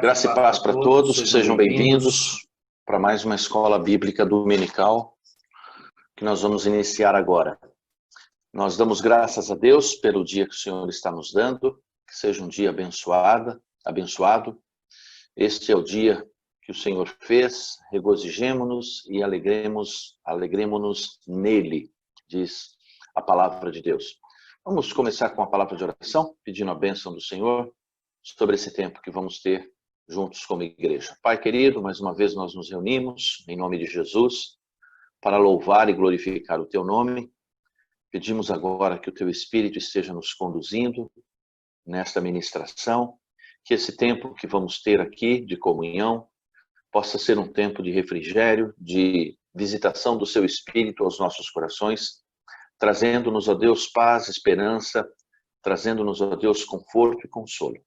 Graça e paz para todos, sejam bem-vindos para mais uma escola bíblica dominical que nós vamos iniciar agora. Nós damos graças a Deus pelo dia que o Senhor está nos dando, que seja um dia abençoado. Este é o dia que o Senhor fez, regozijemo-nos e alegremo-nos nele, diz a palavra de Deus. Vamos começar com a palavra de oração, pedindo a bênção do Senhor sobre esse tempo que vamos ter juntos como igreja. Pai querido, mais uma vez nós nos reunimos em nome de Jesus para louvar e glorificar o teu nome. Pedimos agora que o teu Espírito esteja nos conduzindo nesta ministração, que esse tempo que vamos ter aqui de comunhão possa ser um tempo de refrigério, de visitação do seu Espírito aos nossos corações, trazendo-nos, ó Deus, paz, esperança, trazendo-nos, ó Deus, conforto e consolo.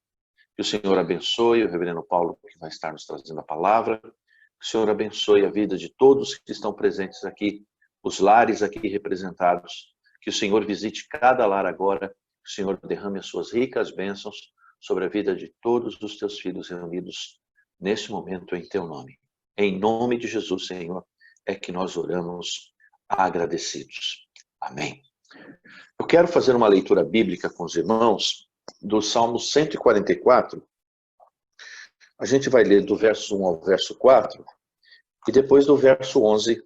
Que o Senhor abençoe o reverendo Paulo, que vai estar nos trazendo a palavra. Que o Senhor abençoe a vida de todos que estão presentes aqui, os lares aqui representados. Que o Senhor visite cada lar agora. Que o Senhor derrame as suas ricas bênçãos sobre a vida de todos os teus filhos reunidos neste momento em teu nome. Em nome de Jesus, Senhor, é que nós oramos agradecidos. Amém. Eu quero fazer uma leitura bíblica com os irmãos do Salmo 144. A gente vai ler do verso 1 ao verso 4 e depois do verso 11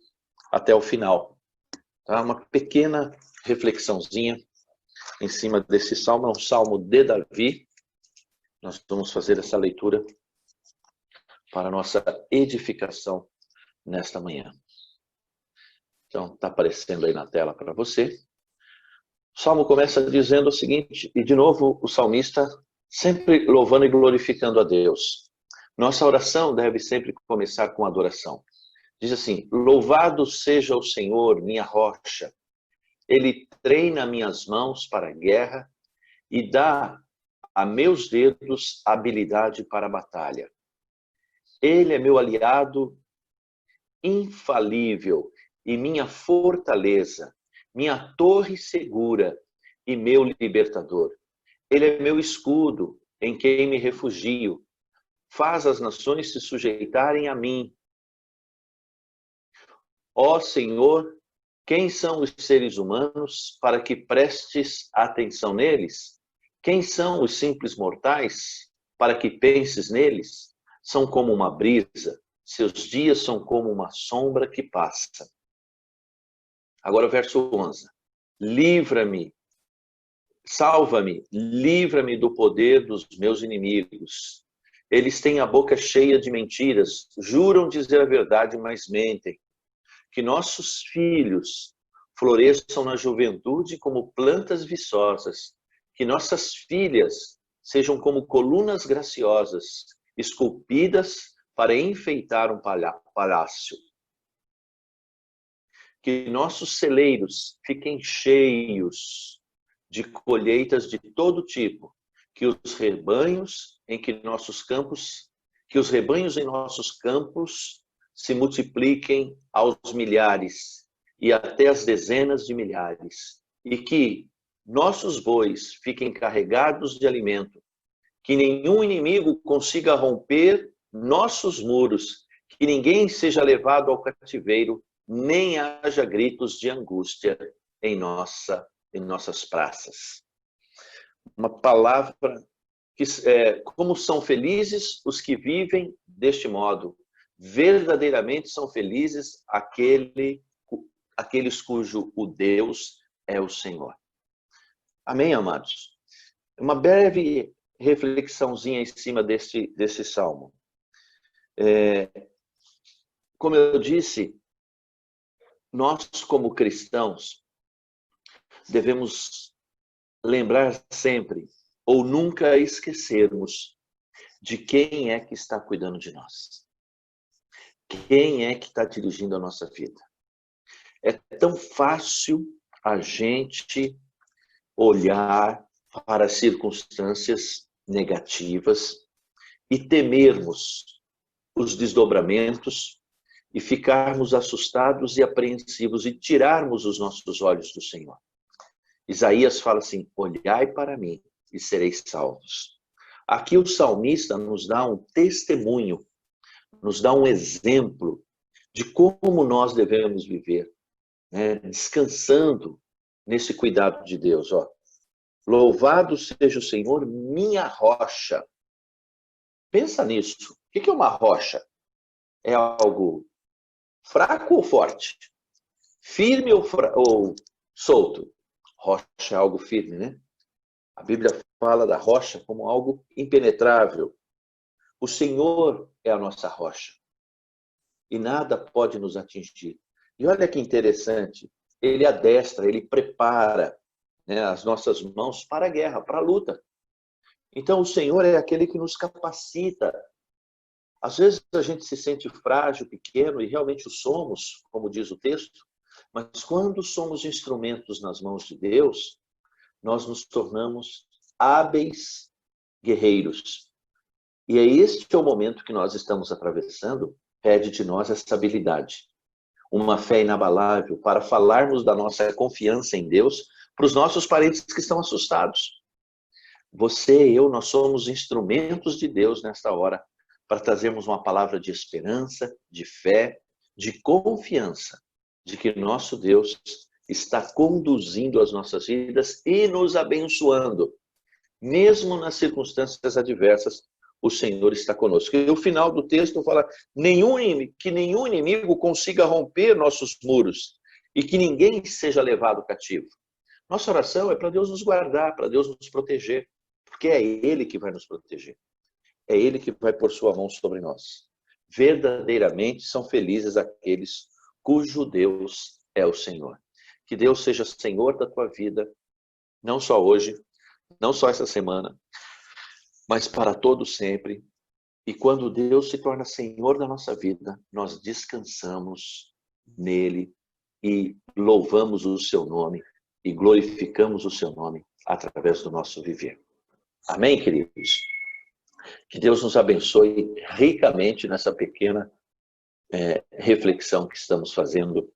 até o final. Tá? Uma pequena reflexãozinha em cima desse salmo. É um salmo de Davi. Nós vamos fazer essa leitura para a nossa edificação nesta manhã. Então, está aparecendo aí na tela para você. O salmo começa dizendo o seguinte, e de novo o salmista sempre louvando e glorificando a Deus. Nossa oração deve sempre começar com adoração. Diz assim: louvado seja o Senhor, minha rocha. Ele treina minhas mãos para a guerra e dá a meus dedos habilidade para a batalha. Ele é meu aliado infalível e minha fortaleza, minha torre segura e meu libertador. Ele é meu escudo, em quem me refugio. Faz as nações se sujeitarem a mim. Ó Senhor, quem são os seres humanos para que prestes atenção neles? Quem são os simples mortais para que penses neles? São como uma brisa, seus dias são como uma sombra que passa. Agora o verso 11. Livra-me, salva-me, livra-me do poder dos meus inimigos. Eles têm a boca cheia de mentiras, juram dizer a verdade, mas mentem. Que nossos filhos floresçam na juventude como plantas viçosas. Que nossas filhas sejam como colunas graciosas, esculpidas para enfeitar um palácio. Que nossos celeiros fiquem cheios de colheitas de todo tipo, que os rebanhos em nossos campos se multipliquem aos milhares e até às dezenas de milhares, e que nossos bois fiquem carregados de alimento, que nenhum inimigo consiga romper nossos muros, que ninguém seja levado ao cativeiro, nem haja gritos de angústia em nossas praças. Uma palavra que como são felizes os que vivem deste modo. Verdadeiramente são felizes aqueles cujo o Deus é o Senhor. Amém, amados? Uma breve reflexãozinha em cima desse salmo. Como eu disse, nós, como cristãos, devemos lembrar sempre, ou nunca esquecermos, de quem é que está cuidando de nós. Quem é que está dirigindo a nossa vida. É tão fácil a gente olhar para as circunstâncias negativas e temermos os desdobramentos e ficarmos assustados e apreensivos e tirarmos os nossos olhos do Senhor. Isaías fala assim: olhai para mim e sereis salvos. Aqui o salmista nos dá um testemunho, nos dá um exemplo de como nós devemos viver, né? Descansando nesse cuidado de Deus. Ó. Louvado seja o Senhor, minha rocha. Pensa nisso. O que é uma rocha? É algo fraco ou forte? Firme ou solto? Rocha é algo firme, né? A Bíblia fala da rocha como algo impenetrável. O Senhor é a nossa rocha. E nada pode nos atingir. E olha que interessante, ele adestra, ele prepara, né, as nossas mãos para a guerra, para a luta. Então o Senhor é aquele que nos capacita. Às vezes a gente se sente frágil, pequeno, e realmente o somos, como diz o texto, mas quando somos instrumentos nas mãos de Deus, nós nos tornamos hábeis guerreiros. E é este o momento que nós estamos atravessando, pede de nós essa habilidade. Uma fé inabalável para falarmos da nossa confiança em Deus para os nossos parentes que estão assustados. Você e eu, nós somos instrumentos de Deus nesta hora para trazermos uma palavra de esperança, de fé, de confiança, de que nosso Deus está conduzindo as nossas vidas e nos abençoando. Mesmo nas circunstâncias adversas, o Senhor está conosco. E o final do texto fala que nenhum inimigo consiga romper nossos muros e que ninguém seja levado cativo. Nossa oração é para Deus nos guardar, para Deus nos proteger, porque é Ele que vai nos proteger. É Ele que vai pôr sua mão sobre nós. Verdadeiramente são felizes aqueles cujo Deus é o Senhor. Que Deus seja Senhor da tua vida, não só hoje, não só essa semana, mas para todo sempre. E quando Deus se torna Senhor da nossa vida, nós descansamos nele e louvamos o seu nome e glorificamos o seu nome através do nosso viver. Amém, queridos? Que Deus nos abençoe ricamente nessa pequena reflexão que estamos fazendo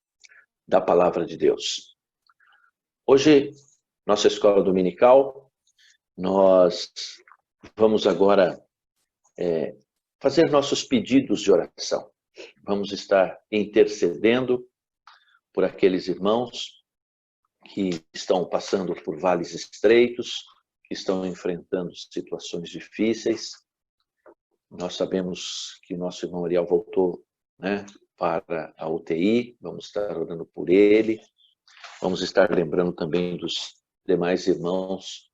da palavra de Deus. Hoje, nossa escola dominical, nós vamos agora fazer nossos pedidos de oração. Vamos estar intercedendo por aqueles irmãos que estão passando por vales estreitos, que estão enfrentando situações difíceis. Nós sabemos que o nosso irmão Ariel voltou, né, para a UTI, vamos estar orando por ele. Vamos estar lembrando também dos demais irmãos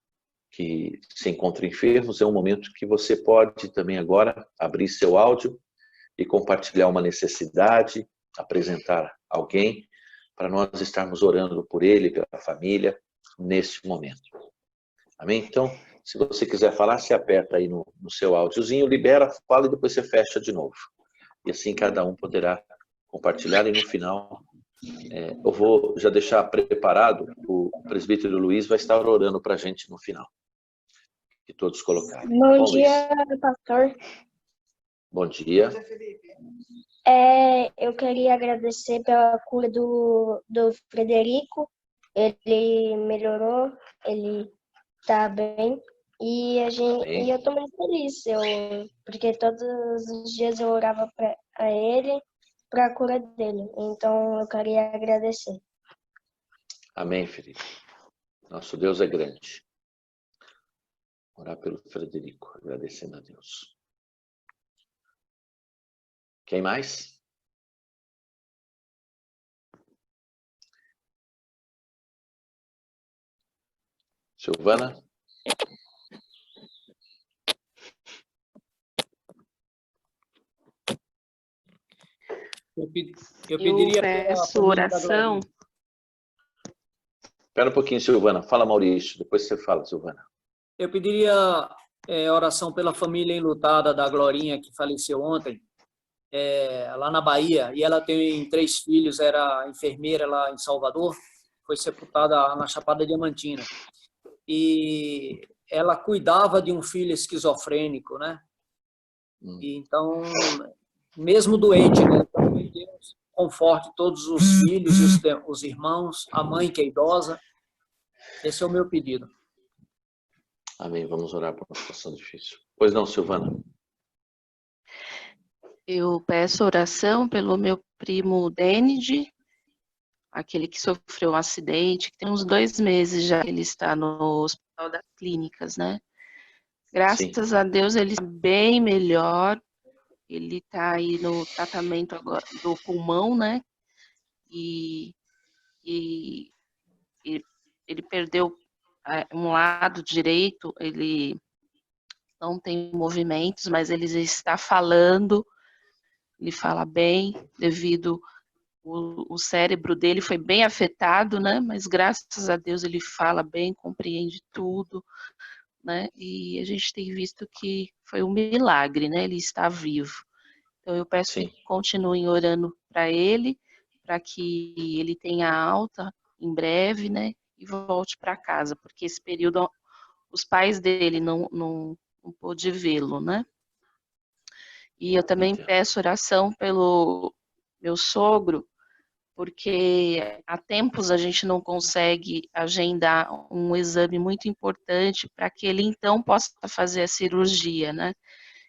que se encontram enfermos. É um momento que você pode também agora abrir seu áudio e compartilhar uma necessidade, apresentar alguém, para nós estarmos orando por ele, pela família, neste momento. Amém? Então, se você quiser falar, se aperta aí no seu áudiozinho, libera, fala e depois você fecha de novo. E assim cada um poderá compartilhar e no final eu vou já deixar preparado, o presbítero Luiz vai estar orando para a gente no final. Que todos colocarem. Bom dia, pastor. Bom dia. Eu queria agradecer pela cura do Frederico. Ele melhorou, ele está bem. E eu estou muito feliz, porque todos os dias eu orava para ele, para a cura dele. Então eu queria agradecer. Amém, Felipe. Nosso Deus é grande. Orar pelo Frederico, agradecendo a Deus. Quem mais? Silvana? Eu pediria peço oração. Espera um pouquinho, Silvana. Fala, Maurício. Depois você fala, Silvana. Eu pediria oração pela família enlutada da Glorinha, que faleceu ontem, lá na Bahia. E ela tem 3 filhos, era enfermeira lá em Salvador, foi sepultada na Chapada Diamantina. E ela cuidava de um filho esquizofrênico, né? E então, mesmo doente, né? Então, Deus conforte todos os filhos, os irmãos, a mãe que é idosa. Esse é o meu pedido. Amém. Vamos orar por uma situação difícil. Pois não, Silvana? Eu peço oração pelo meu primo Denide, aquele que sofreu um acidente, que tem uns 2 meses já que ele está no Hospital das Clínicas, né? Graças a Deus ele está bem melhor, ele está aí no tratamento agora do pulmão, né? E ele perdeu um lado direito, ele não tem movimentos, mas ele está falando, ele fala bem, devido o cérebro dele foi bem afetado, né? Mas graças a Deus ele fala bem, compreende tudo, né? E a gente tem visto que foi um milagre, né? Ele está vivo. Então eu peço que continuem orando para que ele tenha alta em breve, né? E volte para casa, porque esse período os pais dele não pôde vê-lo, né? E eu também peço oração pelo meu sogro, porque há tempos a gente não consegue agendar um exame muito importante para que ele então possa fazer a cirurgia, né?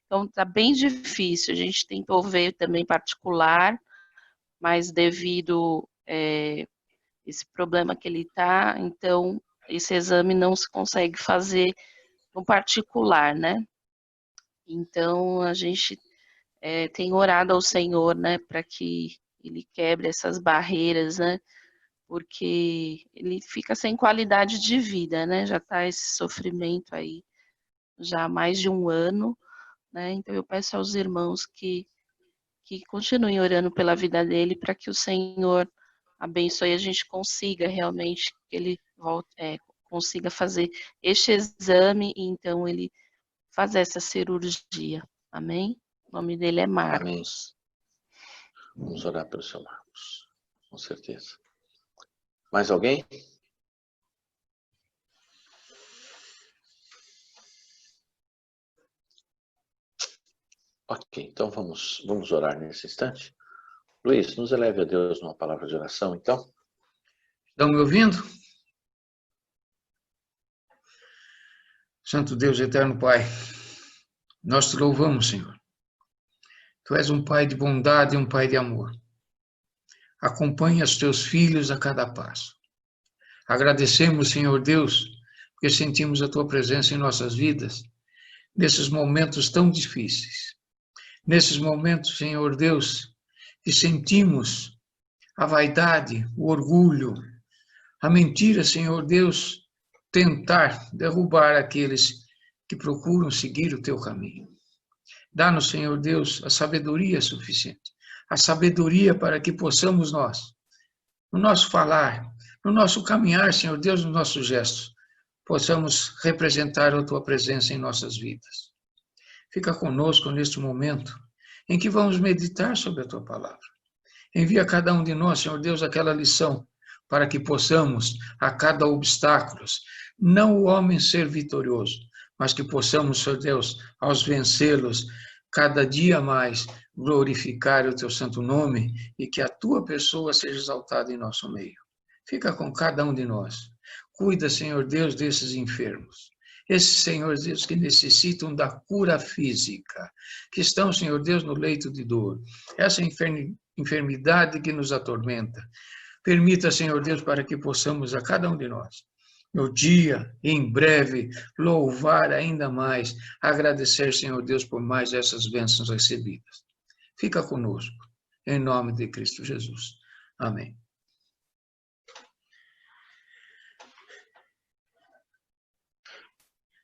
Então tá bem difícil, a gente tentou ver também particular, mas devido esse problema que ele tá, então esse exame não se consegue fazer no particular, né? Então a gente tem orado ao Senhor, né, para que ele quebre essas barreiras, né, porque ele fica sem qualidade de vida, né, já está esse sofrimento aí já há mais de 1 ano, né, então eu peço aos irmãos que continuem orando pela vida dele, para que o Senhor abençoe e a gente consiga realmente, que ele consiga fazer este exame e então ele fazer essa cirurgia, amém? O nome dele é Marcos. Amém. Vamos orar pelo seu Marcos, com certeza. Mais alguém? Ok, então vamos orar nesse instante. Luiz, nos eleve a Deus numa palavra de oração, então. Estão me ouvindo? Santo Deus, eterno Pai, nós te louvamos, Senhor. Tu és um Pai de bondade e um Pai de amor. Acompanha os teus filhos a cada passo. Agradecemos, Senhor Deus, porque sentimos a tua presença em nossas vidas, nesses momentos tão difíceis. Nesses momentos, Senhor Deus, que sentimos a vaidade, o orgulho, a mentira, Senhor Deus, tentar derrubar aqueles que procuram seguir o teu caminho. Dá-nos, Senhor Deus, a sabedoria suficiente, a sabedoria para que possamos nós, no nosso falar, no nosso caminhar, Senhor Deus, nos nossos gestos, possamos representar a tua presença em nossas vidas. Fica conosco neste momento em que vamos meditar sobre a tua palavra. Envia a cada um de nós, Senhor Deus, aquela lição para que possamos, a cada obstáculo, não o homem ser vitorioso, mas que possamos, Senhor Deus, aos vencê-los, cada dia mais glorificar o teu santo nome e que a tua pessoa seja exaltada em nosso meio. Fica com cada um de nós. Cuida, Senhor Deus, desses enfermos. Esses, Senhor Deus, que necessitam da cura física, que estão, Senhor Deus, no leito de dor. Essa enfermidade que nos atormenta. Permita, Senhor Deus, para que possamos, a cada um de nós, no dia, em breve, louvar ainda mais, agradecer, Senhor Deus, por mais essas bênçãos recebidas. Fica conosco, em nome de Cristo Jesus. Amém.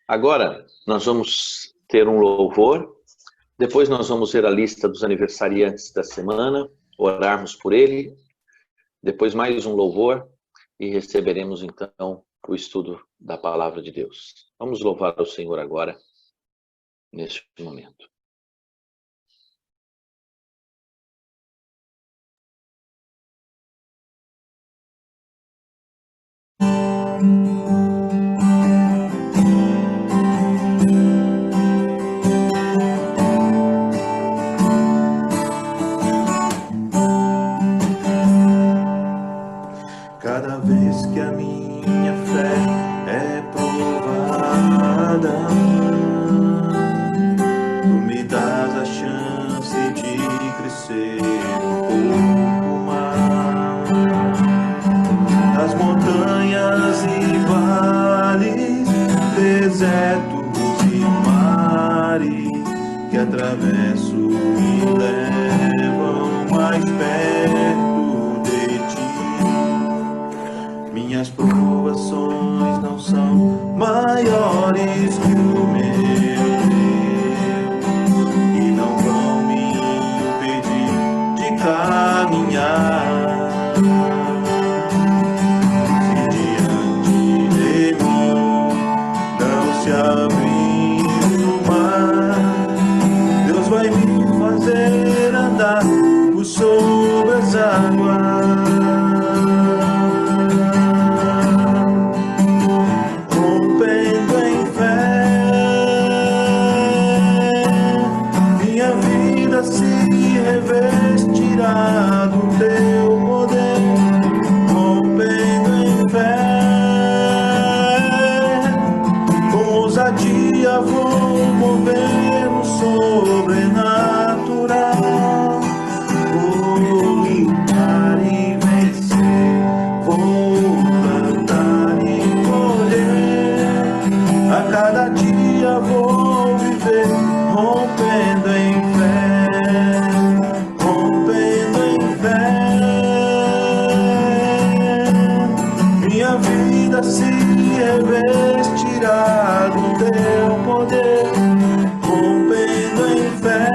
Agora, nós vamos ter um louvor, depois nós vamos ver a lista dos aniversariantes da semana, orarmos por ele, depois mais um louvor e receberemos então o estudo da palavra de Deus. Vamos louvar ao Senhor agora, neste momento. Cada vez que a minha fé é provada, perdão. Tu me dás a chance de crescer um pouco mais. Das montanhas e vales, desertos e mares que atravesso me levam mais perto de ti. Minhas provações não são maiores que o meu Deus e não vão me impedir de caminhar. Se diante de mim não se abrir o mar, Deus vai me fazer andar por sobre as águas. Revestirá do teu poder, rompendo em fé, com ousadia vou mover no sobrenatural, vou lutar e vencer, vou plantar e colher, a cada dia vou viver, rompendo em fé. Se revestirá do teu poder, rompendo em fé,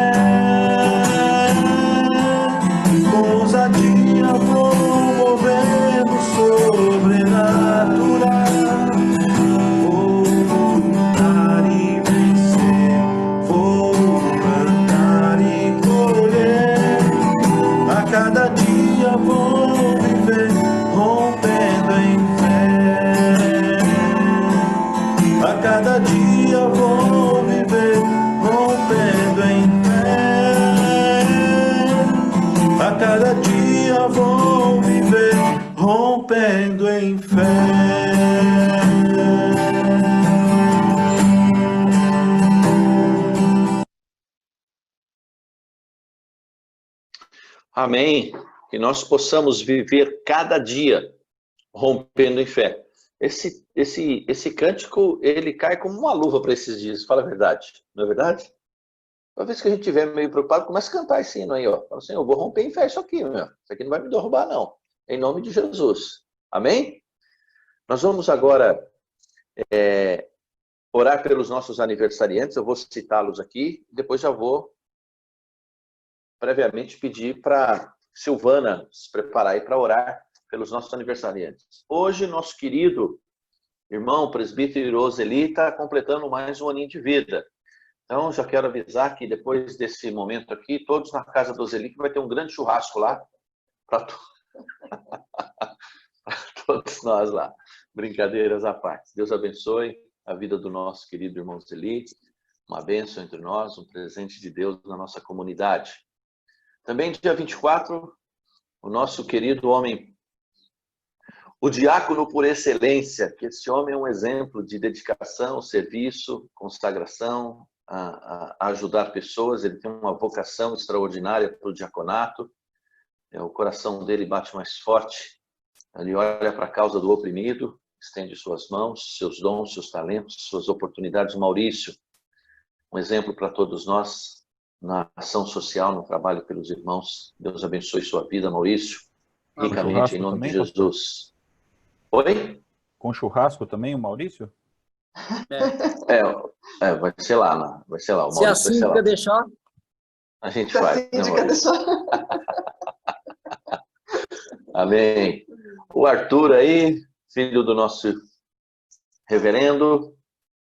com ousadia vou mover no sobrenatural, vou lutar e vencer, vou plantar e colher, a cada dia vou viver, rompendo em fé. A cada dia vou viver, rompendo em fé. A cada dia vou viver, rompendo em fé. Amém. Que nós possamos viver cada dia rompendo em fé. Esse cântico, ele cai como uma luva para esses dias, fala a verdade, não é verdade? Toda vez que a gente estiver meio preocupado, começa a cantar esse hino aí, ó. Fala assim, eu vou romper em fé isso aqui, meu. Isso aqui não vai me derrubar, não. Em nome de Jesus. Amém? Nós vamos agora orar pelos nossos aniversariantes, eu vou citá-los aqui, depois já vou previamente pedir para Silvana se preparar aí para orar pelos nossos aniversariantes. Hoje, nosso querido irmão presbítero Roseli está completando mais um aninho de vida. Então, já quero avisar que depois desse momento aqui, todos na casa do Roseli, que vai ter um grande churrasco lá para todos nós lá. Brincadeiras à parte. Deus abençoe a vida do nosso querido irmão Roseli, uma bênção entre nós, um presente de Deus na nossa comunidade. Também, dia 24, o nosso querido homem, o diácono por excelência, que esse homem é um exemplo de dedicação, serviço, consagração, a ajudar pessoas. Ele tem uma vocação extraordinária para o diaconato. O coração dele bate mais forte. Ele olha para a causa do oprimido, estende suas mãos, seus dons, seus talentos, suas oportunidades. Maurício, um exemplo para todos nós na ação social, no trabalho pelos irmãos. Deus abençoe sua vida, Maurício, ricamente, em nome de Jesus. Oi? Com churrasco também, o Maurício? Vai ser lá, vai ser lá. O Se a síndica deixar, a gente faz. Amém. O Arthur aí, filho do nosso reverendo,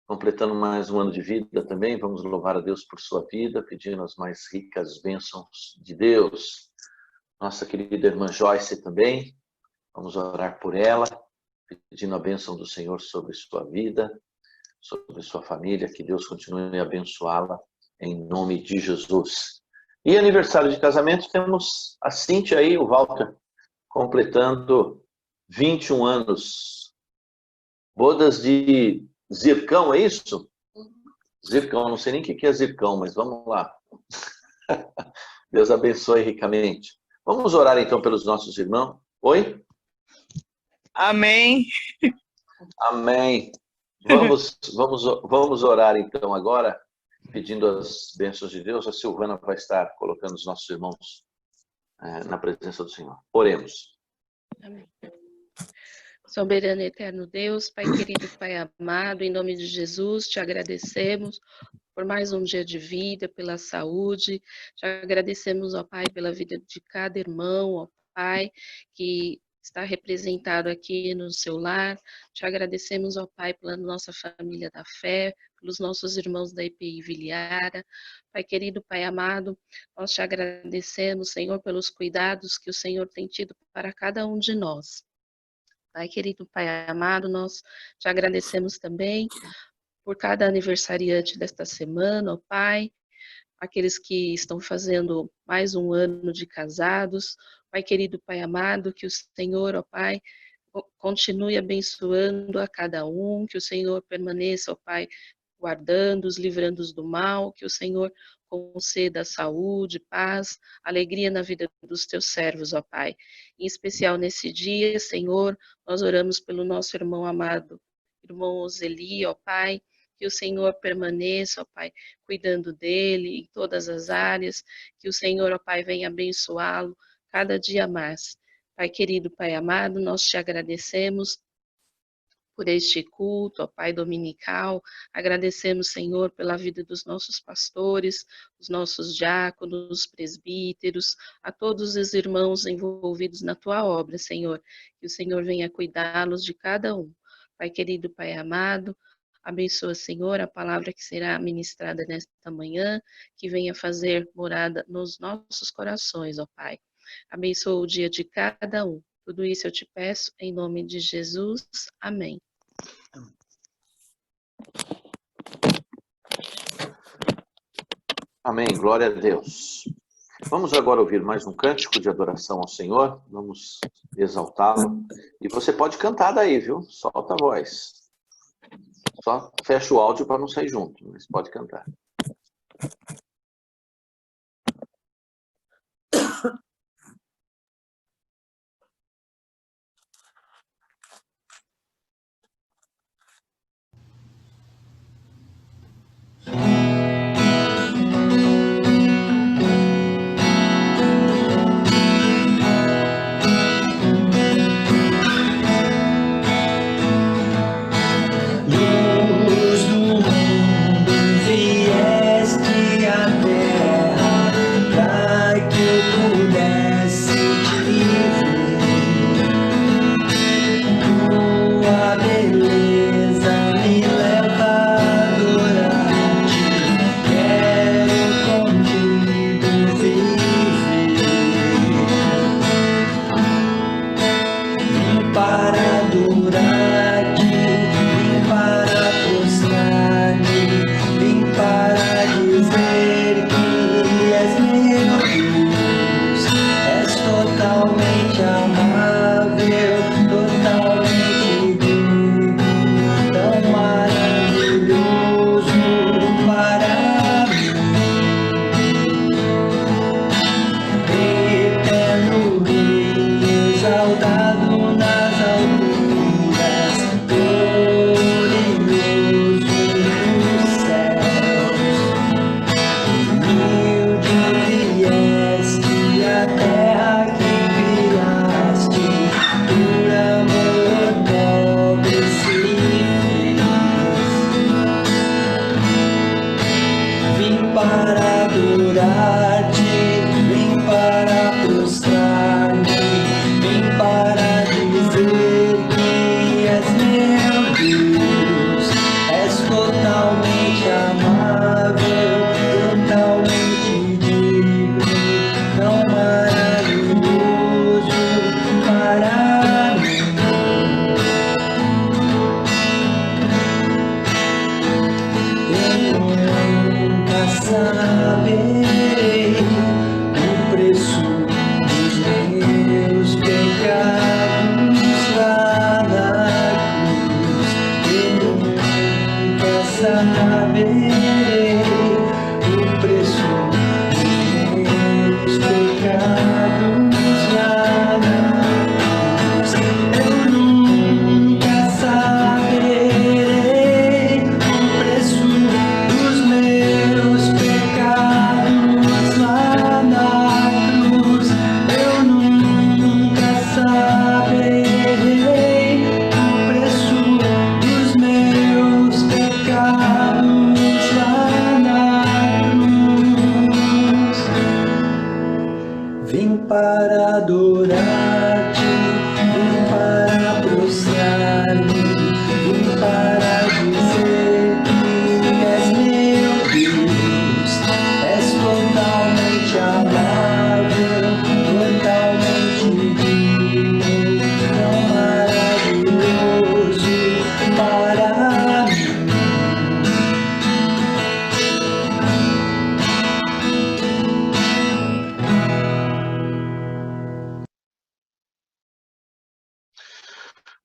completando mais um ano de vida também. Vamos louvar a Deus por sua vida, pedindo as mais ricas bênçãos de Deus. Nossa querida irmã Joyce também, vamos orar por ela, pedindo a bênção do Senhor sobre sua vida, sobre sua família, que Deus continue a abençoá-la em nome de Jesus. E aniversário de casamento, temos a Cíntia aí, o Walter, completando 21 anos. Bodas de zircão, é isso? Zircão, não sei nem o que é zircão, mas vamos lá. Deus abençoe ricamente. Vamos orar então pelos nossos irmãos. Oi? Amém. Amém. Vamos orar então agora, pedindo as bênçãos de Deus. A Silvana vai estar colocando os nossos irmãos na presença do Senhor. Oremos. Amém. Soberano e eterno Deus, Pai querido, Pai amado, em nome de Jesus, te agradecemos por mais um dia de vida, pela saúde, te agradecemos, ó Pai, pela vida de cada irmão, ó Pai, que está representado aqui no seu lar, te agradecemos, ó Pai, pela nossa família da fé, pelos nossos irmãos da EPI Viliara, Pai querido, Pai amado, nós te agradecemos, Senhor, pelos cuidados que o Senhor tem tido para cada um de nós. Pai querido, Pai amado, nós te agradecemos também por cada aniversariante desta semana, ó Pai, aqueles que estão fazendo mais um ano de casados, Pai querido, Pai amado, que o Senhor, ó Pai, continue abençoando a cada um, que o Senhor permaneça, ó Pai, guardando-os, livrando-os do mal, que o Senhor conceda saúde, paz, alegria na vida dos teus servos, ó Pai. Em especial nesse dia, Senhor, nós oramos pelo nosso irmão amado, irmão Oseli, ó Pai, que o Senhor permaneça, ó Pai, cuidando dele em todas as áreas, que o Senhor, ó Pai, venha abençoá-lo cada dia mais. Pai querido, Pai amado, nós te agradecemos por este culto, ó Pai dominical, agradecemos, Senhor, pela vida dos nossos pastores, os nossos diáconos, os presbíteros, a todos os irmãos envolvidos na tua obra, Senhor, que o Senhor venha cuidá-los de cada um. Pai querido, Pai amado, abençoa, Senhor, a palavra que será ministrada nesta manhã, que venha fazer morada nos nossos corações, ó Pai. Abençoa o dia de cada um. Tudo isso eu te peço em nome de Jesus. Amém. Amém. Glória a Deus. Vamos agora ouvir mais um cântico de adoração ao Senhor. Vamos exaltá-lo. E você pode cantar daí, viu? Solta a voz. Só fecha o áudio para não sair junto, mas pode cantar. Luz do mundo vier.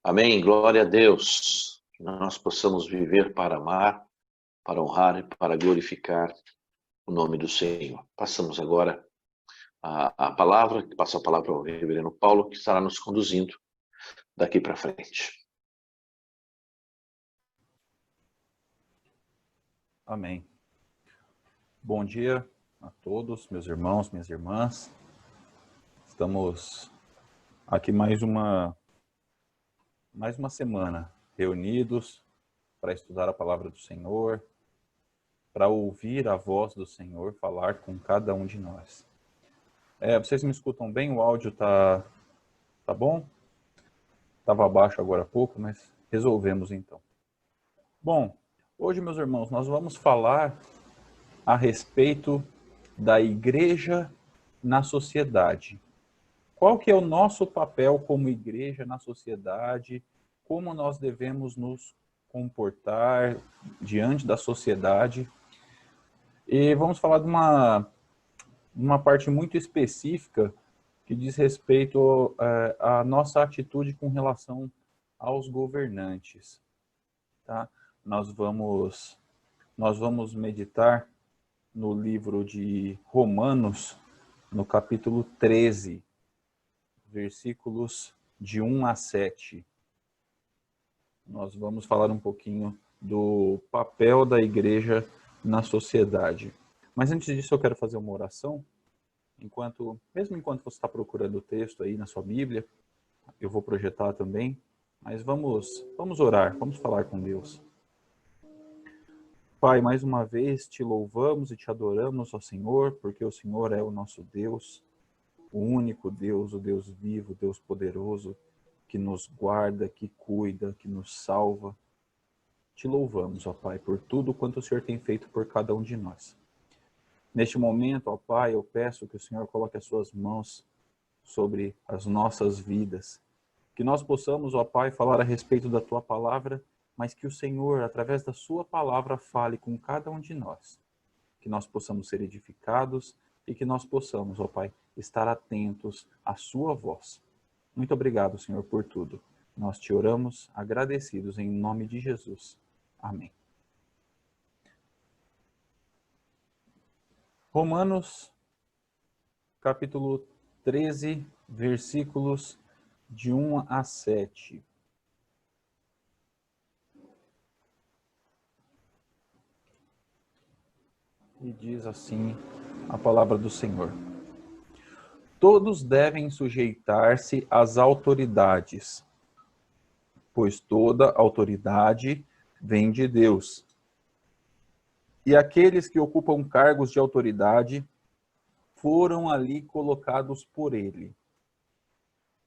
Amém. Glória a Deus. Que nós possamos viver para amar, para honrar e para glorificar o nome do Senhor. Passamos agora a palavra, passo a palavra ao reverendo Paulo, que estará nos conduzindo daqui para frente. Amém. Bom dia a todos, meus irmãos, minhas irmãs. Estamos aqui mais uma semana reunidos para estudar a palavra do Senhor, para ouvir a voz do Senhor falar com cada um de nós. Vocês me escutam bem? O áudio tá bom? Estava baixo agora há pouco, mas resolvemos então. Bom, hoje, meus irmãos, nós vamos falar a respeito da igreja na sociedade. Qual que é o nosso papel como igreja na sociedade? Como nós devemos nos comportar diante da sociedade? E vamos falar de uma parte muito específica que diz respeito à nossa atitude com relação aos governantes. Tá? Nós vamos meditar no livro de Romanos, no capítulo 13, versículos de 1 a 7. Nós vamos falar um pouquinho do papel da igreja na sociedade. Mas antes disso eu quero fazer uma oração. Mesmo enquanto você está procurando o texto aí na sua Bíblia, eu vou projetar também, mas vamos orar, vamos falar com Deus. Pai, mais uma vez te louvamos e te adoramos, ó Senhor, porque o Senhor é o nosso Deus, o único Deus, o Deus vivo, o Deus poderoso, que nos guarda, que cuida, que nos salva. Te louvamos, ó Pai, por tudo quanto o Senhor tem feito por cada um de nós. Neste momento, ó Pai, eu peço que o Senhor coloque as suas mãos sobre as nossas vidas. Que nós possamos, ó Pai, falar a respeito da Tua palavra, mas que o Senhor, através da Sua palavra, fale com cada um de nós. Que nós possamos ser edificados e que nós possamos, ó Pai, estar atentos à Sua voz. Muito obrigado, Senhor, por tudo. Nós te oramos agradecidos em nome de Jesus. Amém. Romanos, capítulo 13, versículos de 1 a 7. E diz assim a palavra do Senhor. Todos devem sujeitar-se às autoridades, pois toda autoridade vem de Deus. E aqueles que ocupam cargos de autoridade foram ali colocados por ele.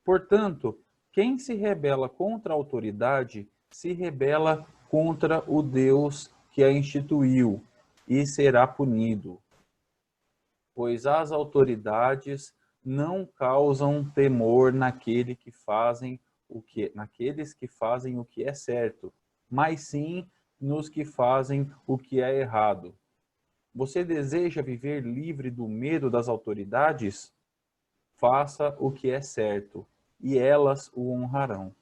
Portanto, quem se rebela contra a autoridade se rebela contra o Deus que a instituiu e será punido. Pois as autoridades não causam temor naqueles que fazem o que é certo, mas sim nos que fazem o que é errado. Você deseja viver livre do medo das autoridades? Faça o que é certo, e elas o honrarão.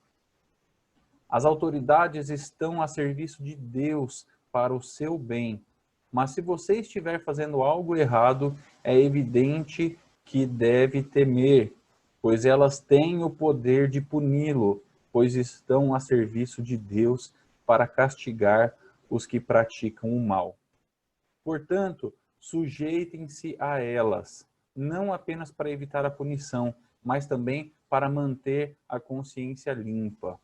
As autoridades estão a serviço de Deus para o seu bem, mas se você estiver fazendo algo errado, é evidente que deve temer, pois elas têm o poder de puni-lo, pois estão a serviço de Deus para castigar os que praticam o mal. Portanto, sujeitem-se a elas, não apenas para evitar a punição, mas também para manter a consciência limpa.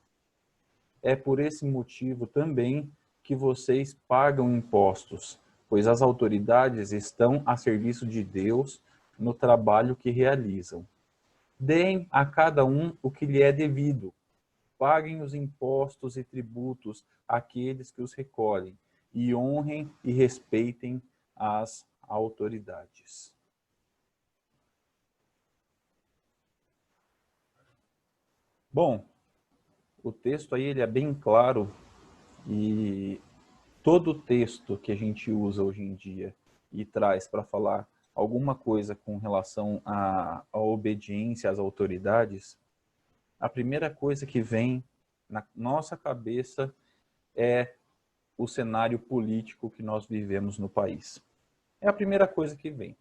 É por esse motivo também que vocês pagam impostos, pois as autoridades estão a serviço de Deus no trabalho que realizam. Deem a cada um o que lhe é devido. Paguem os impostos e tributos àqueles que os recolhem, e honrem e respeitem as autoridades. Bom, o texto aí ele é bem claro e todo texto que a gente usa hoje em dia e traz para falar alguma coisa com relação à obediência às autoridades, a primeira coisa que vem na nossa cabeça é o cenário político que nós vivemos no país. É a primeira coisa que vem.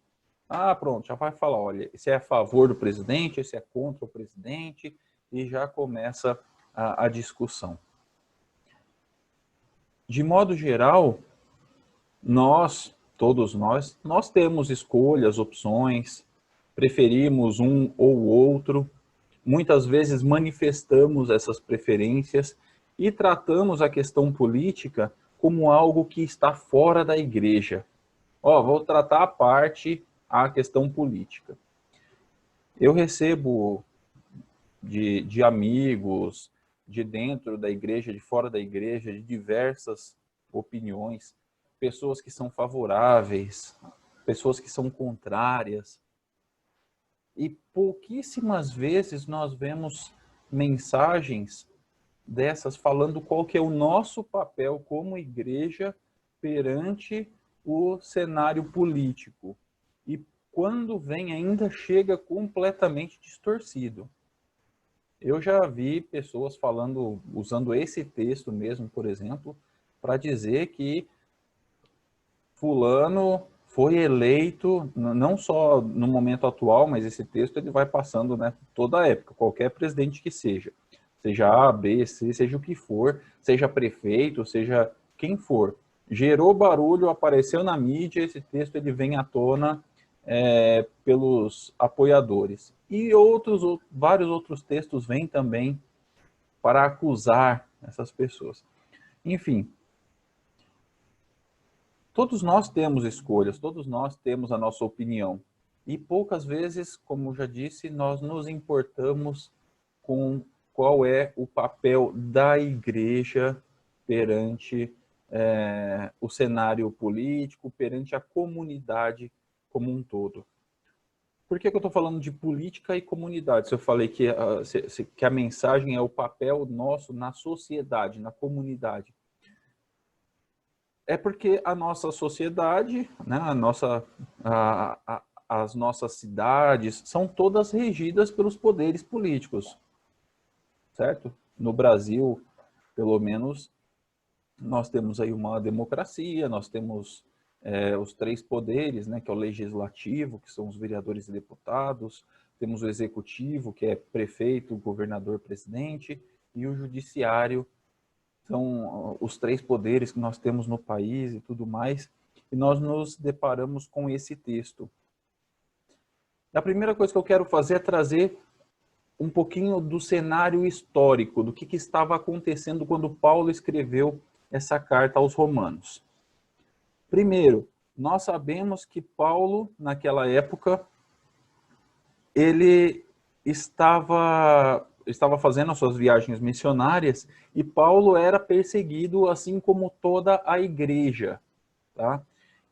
Ah, pronto, já vai falar, olha, esse é a favor do presidente, esse é contra o presidente, e já começa a discussão. De modo geral, todos nós temos escolhas, opções, preferimos um ou outro, muitas vezes manifestamos essas preferências e tratamos a questão política como algo que está fora da igreja. Vou tratar à parte a questão política. Eu recebo de amigos, de dentro da igreja, de fora da igreja, de diversas opiniões, pessoas que são favoráveis, pessoas que são contrárias. E pouquíssimas vezes nós vemos mensagens dessas falando qual que é o nosso papel como igreja perante o cenário político. E quando vem, ainda chega completamente distorcido. Eu já vi pessoas falando, usando esse texto mesmo, por exemplo, para dizer que fulano foi eleito, não só no momento atual, mas esse texto ele vai passando, né, toda a época, qualquer presidente que seja A, B, C, seja o que for, seja prefeito, seja quem for, gerou barulho, apareceu na mídia, esse texto ele vem à tona pelos apoiadores. E vários outros textos vêm também para acusar essas pessoas. Enfim, todos nós temos escolhas, todos nós temos a nossa opinião. E poucas vezes, como já disse, nós nos importamos com qual é o papel da igreja perante o cenário político, perante a comunidade como um todo. Por que eu estou falando de política e comunidade? Se eu falei que a mensagem é o papel nosso na sociedade, na comunidade. É porque a nossa sociedade, né, as nossas cidades, são todas regidas pelos poderes políticos, certo? No Brasil, pelo menos, nós temos aí uma democracia, nós temos os 3 poderes, né, que é o legislativo, que são os vereadores e deputados, temos o executivo, que é prefeito, governador, presidente, e o judiciário. São os 3 poderes que nós temos no país e tudo mais, e nós nos deparamos com esse texto. A primeira coisa que eu quero fazer é trazer um pouquinho do cenário histórico, do que estava acontecendo quando Paulo escreveu essa carta aos Romanos. Primeiro, nós sabemos que Paulo, naquela época, ele estava fazendo as suas viagens missionárias e Paulo era perseguido assim como toda a igreja, tá?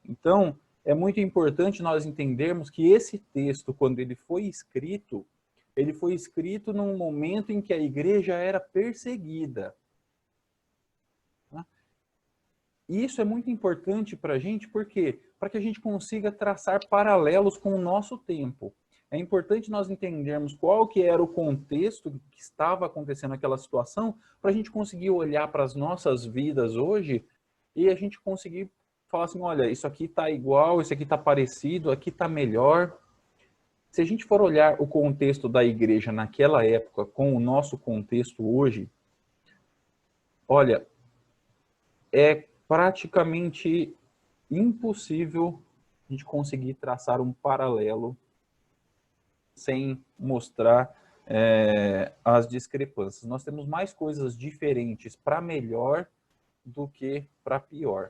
Então, é muito importante nós entendermos que esse texto, quando ele foi escrito num momento em que a igreja era perseguida. Tá? E isso é muito importante para a gente, por quê? Para que a gente consiga traçar paralelos com o nosso tempo. É importante nós entendermos qual que era o contexto que estava acontecendo naquela situação, para a gente conseguir olhar para as nossas vidas hoje e a gente conseguir falar assim, olha, isso aqui está igual, isso aqui está parecido, aqui está melhor. Se a gente for olhar o contexto da igreja naquela época com o nosso contexto hoje, olha, é praticamente impossível a gente conseguir traçar um paralelo sem mostrar as discrepâncias. Nós temos mais coisas diferentes para melhor do que para pior.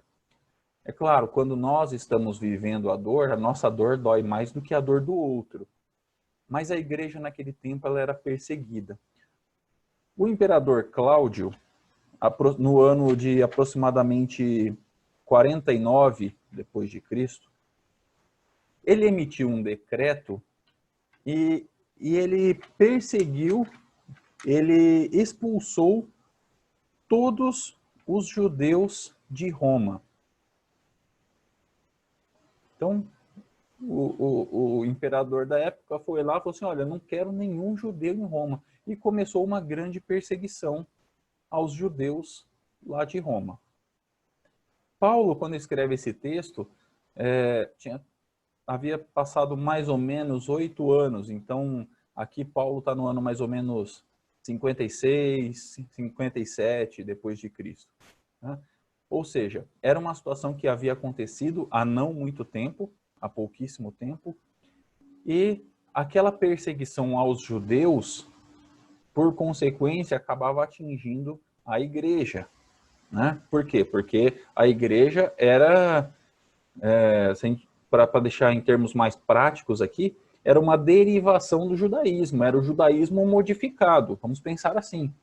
É claro, quando nós estamos vivendo a dor, a nossa dor dói mais do que a dor do outro. Mas a igreja naquele tempo ela era perseguida. O imperador Cláudio, no ano de aproximadamente 49 depois de Cristo, ele emitiu um decreto e ele perseguiu, ele expulsou todos os judeus de Roma. Então, o imperador da época foi lá e falou assim, olha, não quero nenhum judeu em Roma. E começou uma grande perseguição aos judeus lá de Roma. Paulo, quando escreve esse texto, havia passado mais ou menos 8 anos, então aqui Paulo está no ano mais ou menos 56, 57 depois de Cristo, né? Ou seja, era uma situação que havia acontecido há não muito tempo, há pouquíssimo tempo, e aquela perseguição aos judeus, por consequência, acabava atingindo a igreja, né? Por quê? Porque a igreja era, para deixar em termos mais práticos aqui, era uma derivação do judaísmo, era o judaísmo modificado, vamos pensar assim.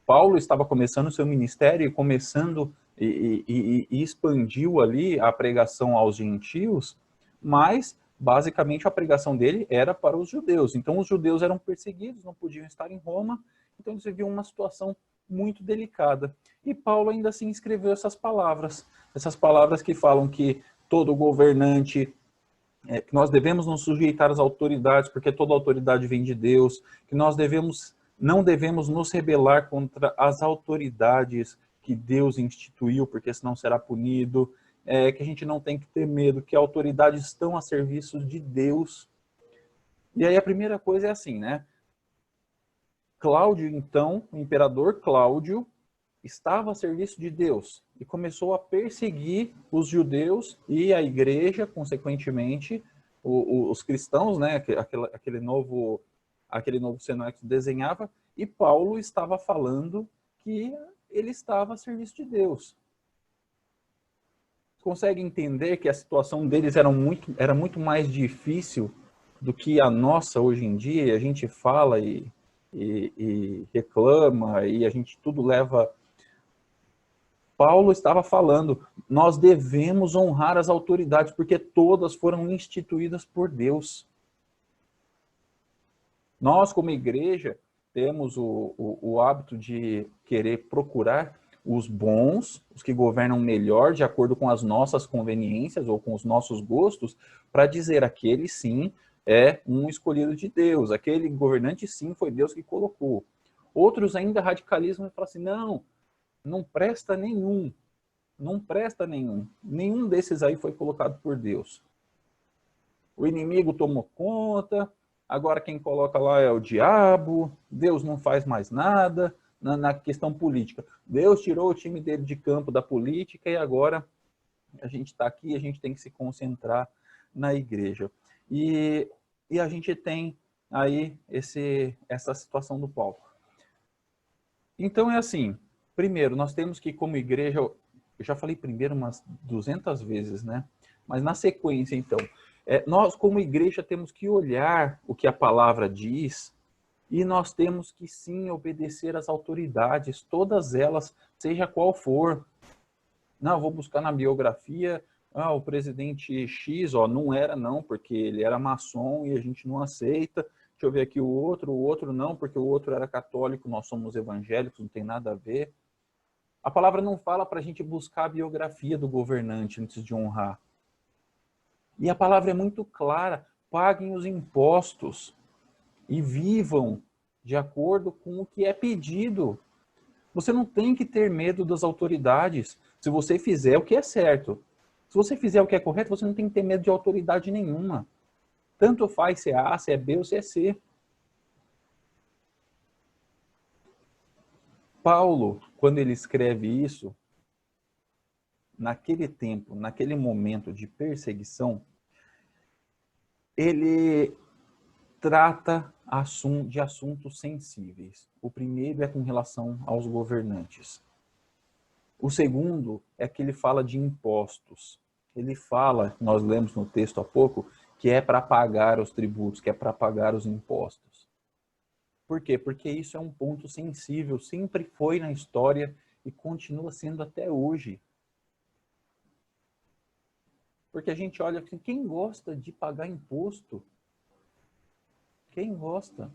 Paulo estava começando o seu ministério e começando e expandiu ali a pregação aos gentios, mas basicamente a pregação dele era para os judeus. Então os judeus eram perseguidos, não podiam estar em Roma, então eles viviam uma situação muito delicada. E Paulo ainda assim escreveu essas palavras que falam que todo governante, que nós devemos nos sujeitar às autoridades, porque toda autoridade vem de Deus, que nós não devemos nos rebelar contra as autoridades que Deus instituiu, porque senão será punido, que a gente não tem que ter medo, que autoridades estão a serviço de Deus. E aí a primeira coisa é assim, né? Cláudio, então, o imperador Cláudio, estava a serviço de Deus e começou a perseguir os judeus e a igreja, consequentemente, os cristãos, né? Aquele novo cenário que se desenhava, e Paulo estava falando que ele estava a serviço de Deus. Consegue entender que a situação deles era muito mais difícil do que a nossa hoje em dia? A gente fala e reclama e a gente tudo leva... Paulo estava falando, nós devemos honrar as autoridades, porque todas foram instituídas por Deus. Nós, como igreja, temos o hábito de querer procurar os bons, os que governam melhor, de acordo com as nossas conveniências ou com os nossos gostos, para dizer aquele sim é um escolhido de Deus, aquele governante sim foi Deus que colocou. Outros ainda radicalizam e falam assim, não presta nenhum, nenhum desses aí foi colocado por Deus. O inimigo tomou conta, agora quem coloca lá é o diabo, Deus não faz mais nada na questão política. Deus tirou o time dele de campo da política e agora a gente está aqui, a gente tem que se concentrar na igreja. E a gente tem aí essa situação do Paulo. Então é assim, primeiro, nós temos que, como igreja, eu já falei primeiro umas 200 vezes, né? Mas na sequência, então, nós como igreja temos que olhar o que a palavra diz e nós temos que sim obedecer às autoridades, todas elas, seja qual for. Não, vou buscar na biografia, o presidente X, não era não, porque ele era maçom e a gente não aceita. Deixa eu ver aqui o outro não, porque o outro era católico, nós somos evangélicos, não tem nada a ver. A palavra não fala para a gente buscar a biografia do governante antes de honrar. E a palavra é muito clara, paguem os impostos e vivam de acordo com o que é pedido. Você não tem que ter medo das autoridades se você fizer o que é certo. Se você fizer o que é correto, você não tem que ter medo de autoridade nenhuma. Tanto faz se é A, se é B ou se é C. Paulo, quando ele escreve isso, naquele tempo, naquele momento de perseguição, ele trata de assuntos sensíveis. O primeiro é com relação aos governantes. O segundo é que ele fala de impostos. Ele fala, nós lemos no texto há pouco, que é para pagar os tributos, que é para pagar os impostos. Por quê? Porque isso é um ponto sensível, sempre foi na história e continua sendo até hoje. Porque a gente olha assim, quem gosta de pagar imposto? Quem gosta?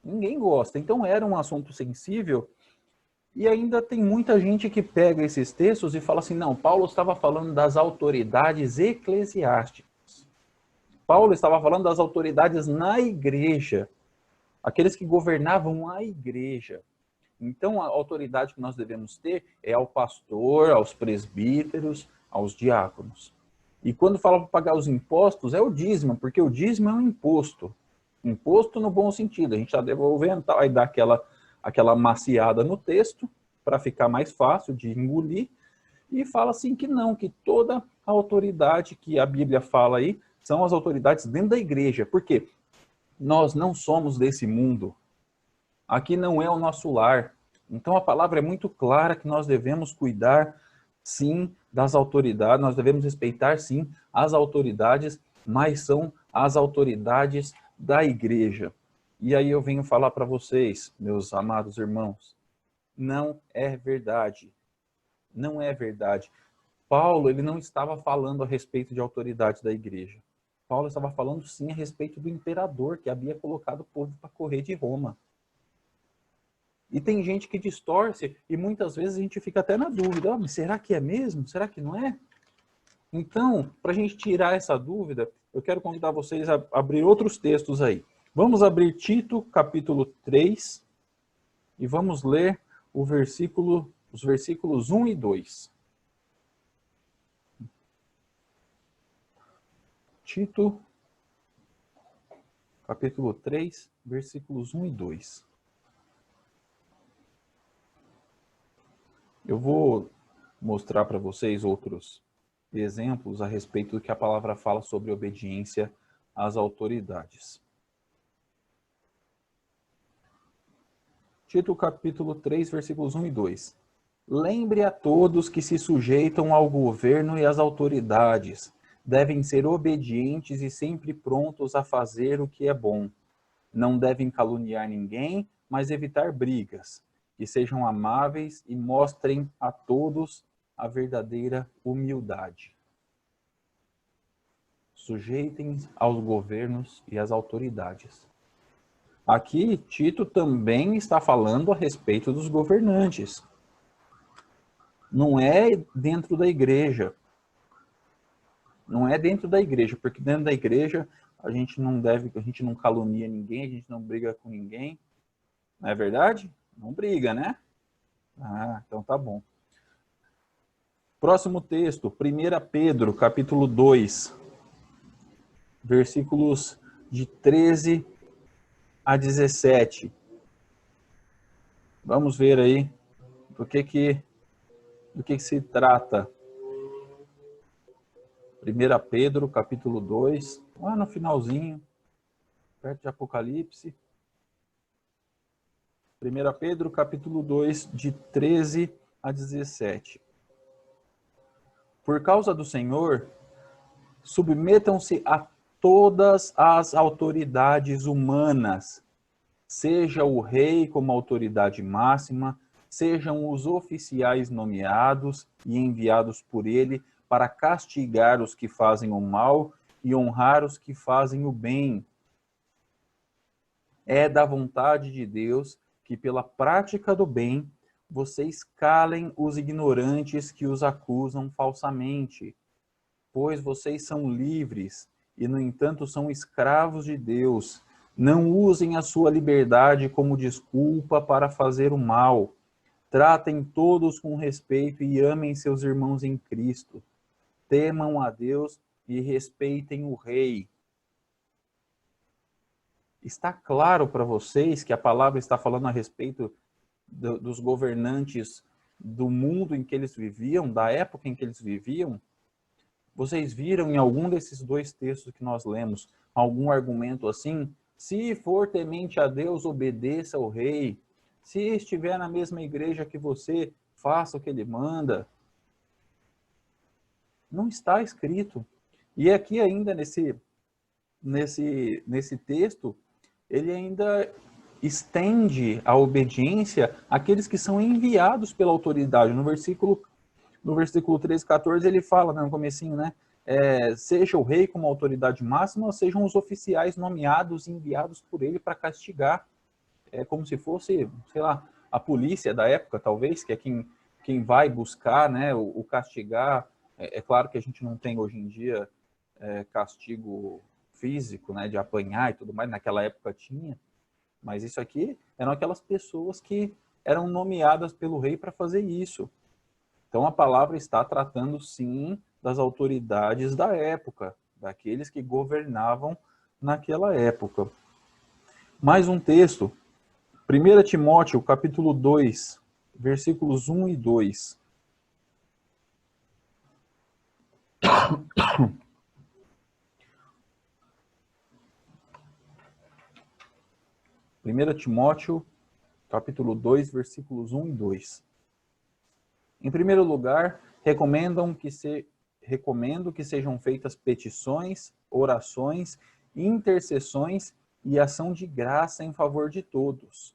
Ninguém gosta. Então era um assunto sensível e ainda tem muita gente que pega esses textos e fala assim, não, Paulo estava falando das autoridades eclesiásticas. Paulo estava falando das autoridades na igreja. Aqueles que governavam a igreja. Então, a autoridade que nós devemos ter é ao pastor, aos presbíteros, aos diáconos. E quando fala para pagar os impostos, é o dízimo, porque o dízimo é um imposto. Imposto no bom sentido. A gente está devolvendo, tá? Aí dá aquela maciada no texto, para ficar mais fácil de engolir. E fala assim que não, que toda a autoridade que a Bíblia fala aí são as autoridades dentro da igreja. Por quê? Nós não somos desse mundo. Aqui não é o nosso lar. Então a palavra é muito clara que nós devemos cuidar, sim, das autoridades, nós devemos respeitar, sim, as autoridades, mas são as autoridades da igreja. E aí eu venho falar para vocês, meus amados irmãos, não é verdade. Não é verdade. Paulo, ele não estava falando a respeito de autoridade da igreja. Paulo estava falando, sim, a respeito do imperador que havia colocado o povo para correr de Roma. E tem gente que distorce e muitas vezes a gente fica até na dúvida, mas será que é mesmo? Será que não é? Então, para a gente tirar essa dúvida, eu quero convidar vocês a abrir outros textos aí. Vamos abrir Tito, capítulo 3, e vamos ler os versículos 1 e 2. Tito, capítulo 3, versículos 1 e 2. Eu vou mostrar para vocês outros exemplos a respeito do que a palavra fala sobre obediência às autoridades. Tito, capítulo 3, versículos 1 e 2. Lembre a todos que se sujeitam ao governo e às autoridades. Devem ser obedientes e sempre prontos a fazer o que é bom. Não devem caluniar ninguém, mas evitar brigas. Que sejam amáveis e mostrem a todos a verdadeira humildade. Sujeitem aos governos e às autoridades. Aqui, Tito também está falando a respeito dos governantes. Não é dentro da igreja. Não é dentro da igreja, porque dentro da igreja a gente não calunia ninguém, a gente não briga com ninguém. Não é verdade? Não briga, né? Ah, então tá bom. Próximo texto, 1 Pedro, capítulo 2, versículos de 13 a 17. Vamos ver aí do que se trata. 1 Pedro, capítulo 2, lá no finalzinho, perto de Apocalipse. 1 Pedro, capítulo 2, de 13 a 17. Por causa do Senhor, submetam-se a todas as autoridades humanas, seja o rei como autoridade máxima, sejam os oficiais nomeados e enviados por ele para castigar os que fazem o mal e honrar os que fazem o bem. É da vontade de Deus que, pela prática do bem, vocês calem os ignorantes que os acusam falsamente, pois vocês são livres e, no entanto, são escravos de Deus. Não usem a sua liberdade como desculpa para fazer o mal. Tratem todos com respeito e amem seus irmãos em Cristo. Temam a Deus e respeitem o Rei. Está claro para vocês que a palavra está falando a respeito dos governantes do mundo em que eles viviam, da época em que eles viviam? Vocês viram em algum desses dois textos que nós lemos algum argumento assim? Se for temente a Deus, obedeça ao rei. Se estiver na mesma igreja que você, faça o que ele manda. Não está escrito. E aqui ainda nesse texto, ele ainda estende a obediência àqueles que são enviados pela autoridade. No versículo 13, 14, ele fala, no comecinho, né? Seja o rei como autoridade máxima, ou sejam os oficiais nomeados e enviados por ele para castigar. É como se fosse, sei lá, a polícia da época, talvez, que é quem vai buscar, né, o castigar. É claro que a gente não tem hoje em dia castigo físico, né, de apanhar e tudo mais, naquela época tinha, mas isso aqui eram aquelas pessoas que eram nomeadas pelo rei para fazer isso. Então a palavra está tratando sim das autoridades da época, daqueles que governavam naquela época. Mais um texto, 1 Timóteo, capítulo 2, versículos 1 e 2. 1 Timóteo, capítulo 2, versículos 1 e 2. Em primeiro lugar, recomendo que sejam feitas petições, orações, intercessões e ação de graça em favor de todos,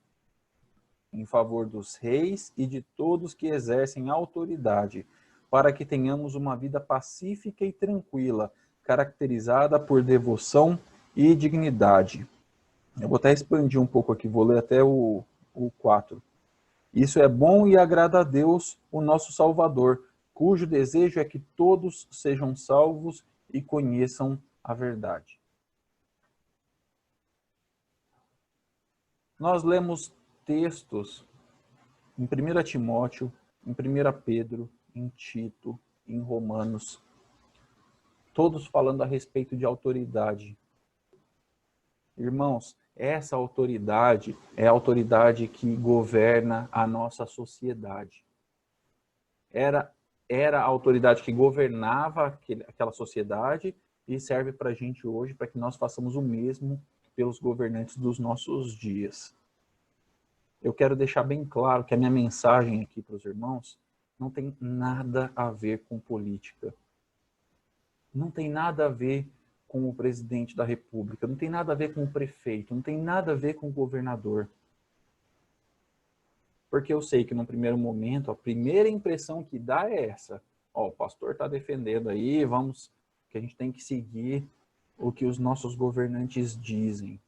em favor dos reis e de todos que exercem autoridade, para que tenhamos uma vida pacífica e tranquila, caracterizada por devoção e dignidade. Eu vou até expandir um pouco aqui, vou ler até o 4. Isso é bom e agrada a Deus, o nosso Salvador, cujo desejo é que todos sejam salvos e conheçam a verdade. Nós lemos textos em 1 Timóteo, em 1 Pedro, em Tito, em Romanos, todos falando a respeito de autoridade. Irmãos, essa autoridade é a autoridade que governa a nossa sociedade. Era a autoridade que governava aquela sociedade e serve para a gente hoje, para que nós façamos o mesmo pelos governantes dos nossos dias. Eu quero deixar bem claro que a minha mensagem aqui para os irmãos não tem nada a ver com política. Não tem nada a ver com o presidente da República, não tem nada a ver com o prefeito, não tem nada a ver com o governador. Porque eu sei que no primeiro momento, a primeira impressão que dá é essa. Ó, o pastor está defendendo aí, que a gente tem que seguir o que os nossos governantes dizem.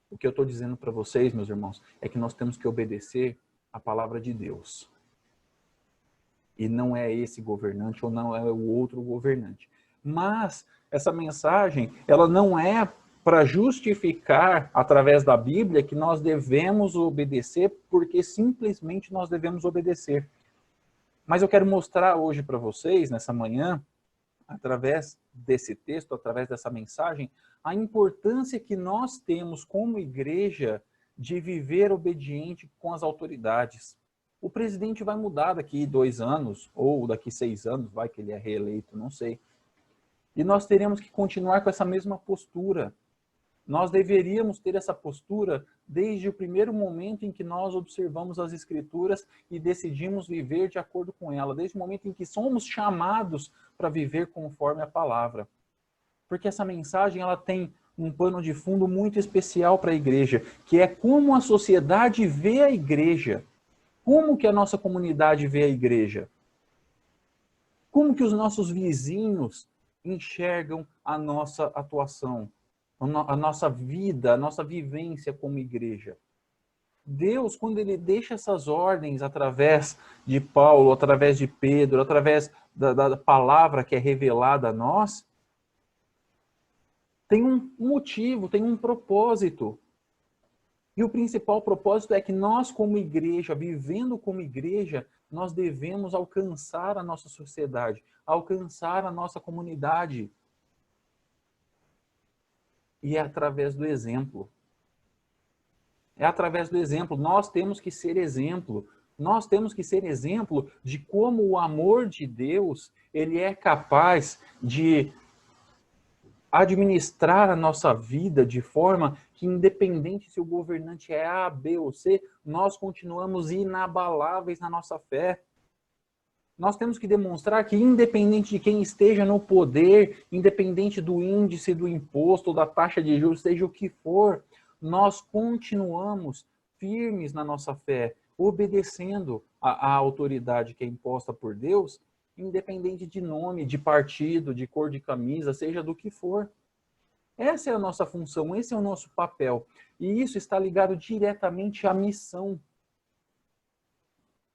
O que eu estou dizendo para vocês, meus irmãos, é que nós temos que obedecer a palavra de Deus. E não é esse governante ou não é o outro governante. Mas essa mensagem, ela não é para justificar, através da Bíblia, que nós devemos obedecer porque simplesmente nós devemos obedecer. Mas eu quero mostrar hoje para vocês, nessa manhã, através desse texto, através dessa mensagem, a importância que nós temos como igreja de viver obediente com as autoridades. O presidente vai mudar daqui 2 anos, ou daqui 6 anos, vai que ele é reeleito, não sei. E nós teremos que continuar com essa mesma postura. Nós deveríamos ter essa postura desde o primeiro momento em que nós observamos as Escrituras e decidimos viver de acordo com ela, desde o momento em que somos chamados para viver conforme a palavra. Porque essa mensagem ela tem um pano de fundo muito especial para a igreja, que é como a sociedade vê a igreja. Como que a nossa comunidade vê a igreja? Como que os nossos vizinhos enxergam a nossa atuação, a nossa vida, a nossa vivência como igreja? Deus, quando ele deixa essas ordens através de Paulo, através de Pedro, através da palavra que é revelada a nós, tem um motivo, tem um propósito. E o principal propósito é que nós, como igreja, vivendo como igreja, nós devemos alcançar a nossa sociedade, alcançar a nossa comunidade. E é através do exemplo. É através do exemplo. Nós temos que ser exemplo. Nós temos que ser exemplo de como o amor de Deus, ele é capaz de administrar a nossa vida de forma que, independente se o governante é A, B ou C, nós continuamos inabaláveis na nossa fé. Nós temos que demonstrar que, independente de quem esteja no poder, independente do índice do imposto, da taxa de juros, seja o que for, nós continuamos firmes na nossa fé, obedecendo a autoridade que é imposta por Deus, independente de nome, de partido, de cor de camisa, seja do que for. Essa é a nossa função, esse é o nosso papel. E isso está ligado diretamente à missão.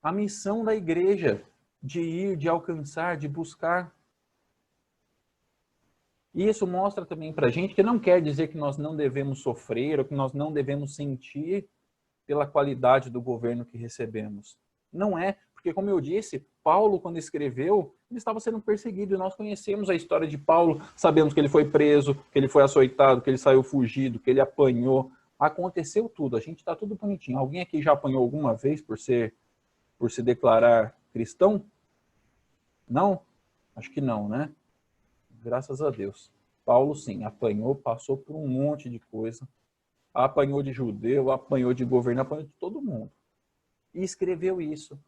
A missão da igreja, de ir, de alcançar, de buscar. E isso mostra também para a gente que não quer dizer que nós não devemos sofrer ou que nós não devemos sentir pela qualidade do governo que recebemos. Não é, porque como eu disse, Paulo, quando escreveu, ele estava sendo perseguido. E nós conhecemos a história de Paulo, sabemos que ele foi preso, que ele foi açoitado, que ele saiu fugido, que ele apanhou. Aconteceu tudo, a gente está tudo bonitinho. Alguém aqui já apanhou alguma vez por se declarar cristão? Não? Acho que não, né? Graças a Deus. Paulo, sim, apanhou, passou por um monte de coisa. Apanhou de judeu, apanhou de governo, apanhou de todo mundo. E escreveu isso.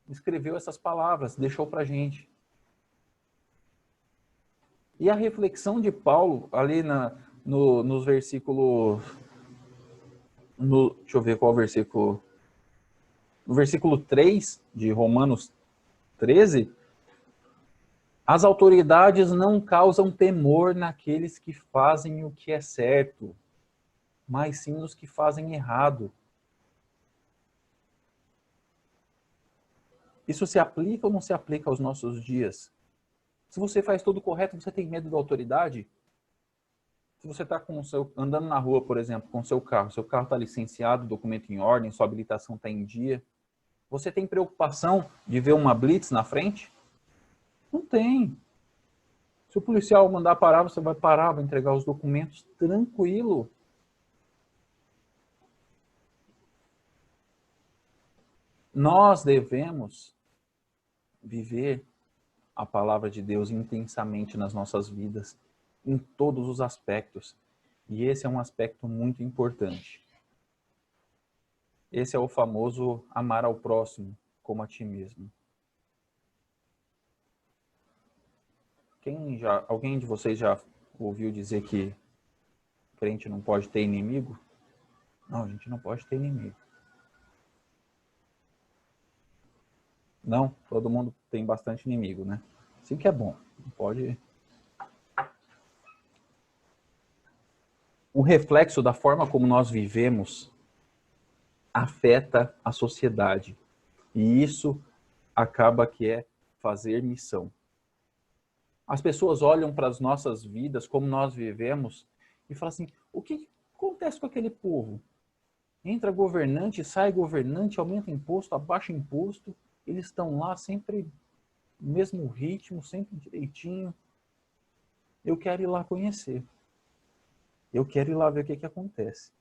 Escreveu essas palavras, deixou pra gente. E a reflexão de Paulo, ali nos versículos... deixa eu ver qual versículo. No versículo 3 de Romanos 13, as autoridades não causam temor naqueles que fazem o que é certo, mas sim nos que fazem errado. Isso se aplica ou não se aplica aos nossos dias? Se você faz tudo correto, você tem medo da autoridade? Se você está andando na rua, por exemplo, com seu carro está licenciado, documento em ordem, sua habilitação está em dia, você tem preocupação de ver uma blitz na frente? Não tem. Se o policial mandar parar, você vai parar, vai entregar os documentos tranquilo. Nós devemos viver a palavra de Deus intensamente nas nossas vidas, em todos os aspectos. E esse é um aspecto muito importante. Esse é o famoso amar ao próximo como a ti mesmo. Alguém de vocês já ouviu dizer que crente não pode ter inimigo? Não, a gente não pode ter inimigo. Não, todo mundo tem bastante inimigo, né? Assim que é bom. Não pode... O reflexo da forma como nós vivemos afeta a sociedade. E isso acaba que é fazer missão. As pessoas olham para as nossas vidas, como nós vivemos, e falam assim, o que acontece com aquele povo? Entra governante, sai governante, aumenta imposto, abaixa imposto, eles estão lá sempre no mesmo ritmo, sempre direitinho. Eu quero ir lá conhecer. Eu quero ir lá ver o que acontece.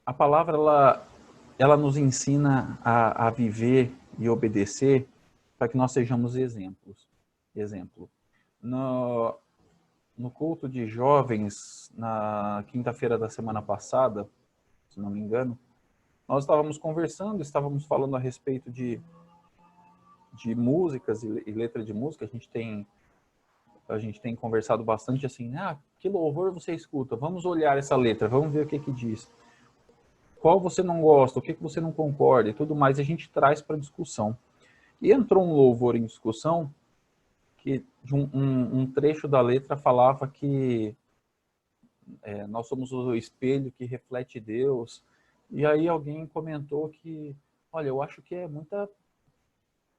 A palavra, ela nos ensina a viver e obedecer para que nós sejamos exemplos. Exemplo. No culto de jovens, na quinta-feira da semana passada, se não me engano, nós estávamos conversando, estávamos falando a respeito de músicas e letra de música. A gente tem conversado bastante assim, que louvor você escuta? Vamos olhar essa letra, vamos ver o que diz. Qual você não gosta, o que você não concorda e tudo mais, a gente traz para discussão. E entrou um louvor em discussão que de um trecho da letra falava que nós somos o espelho que reflete Deus. E aí alguém comentou que, olha, eu acho que é muita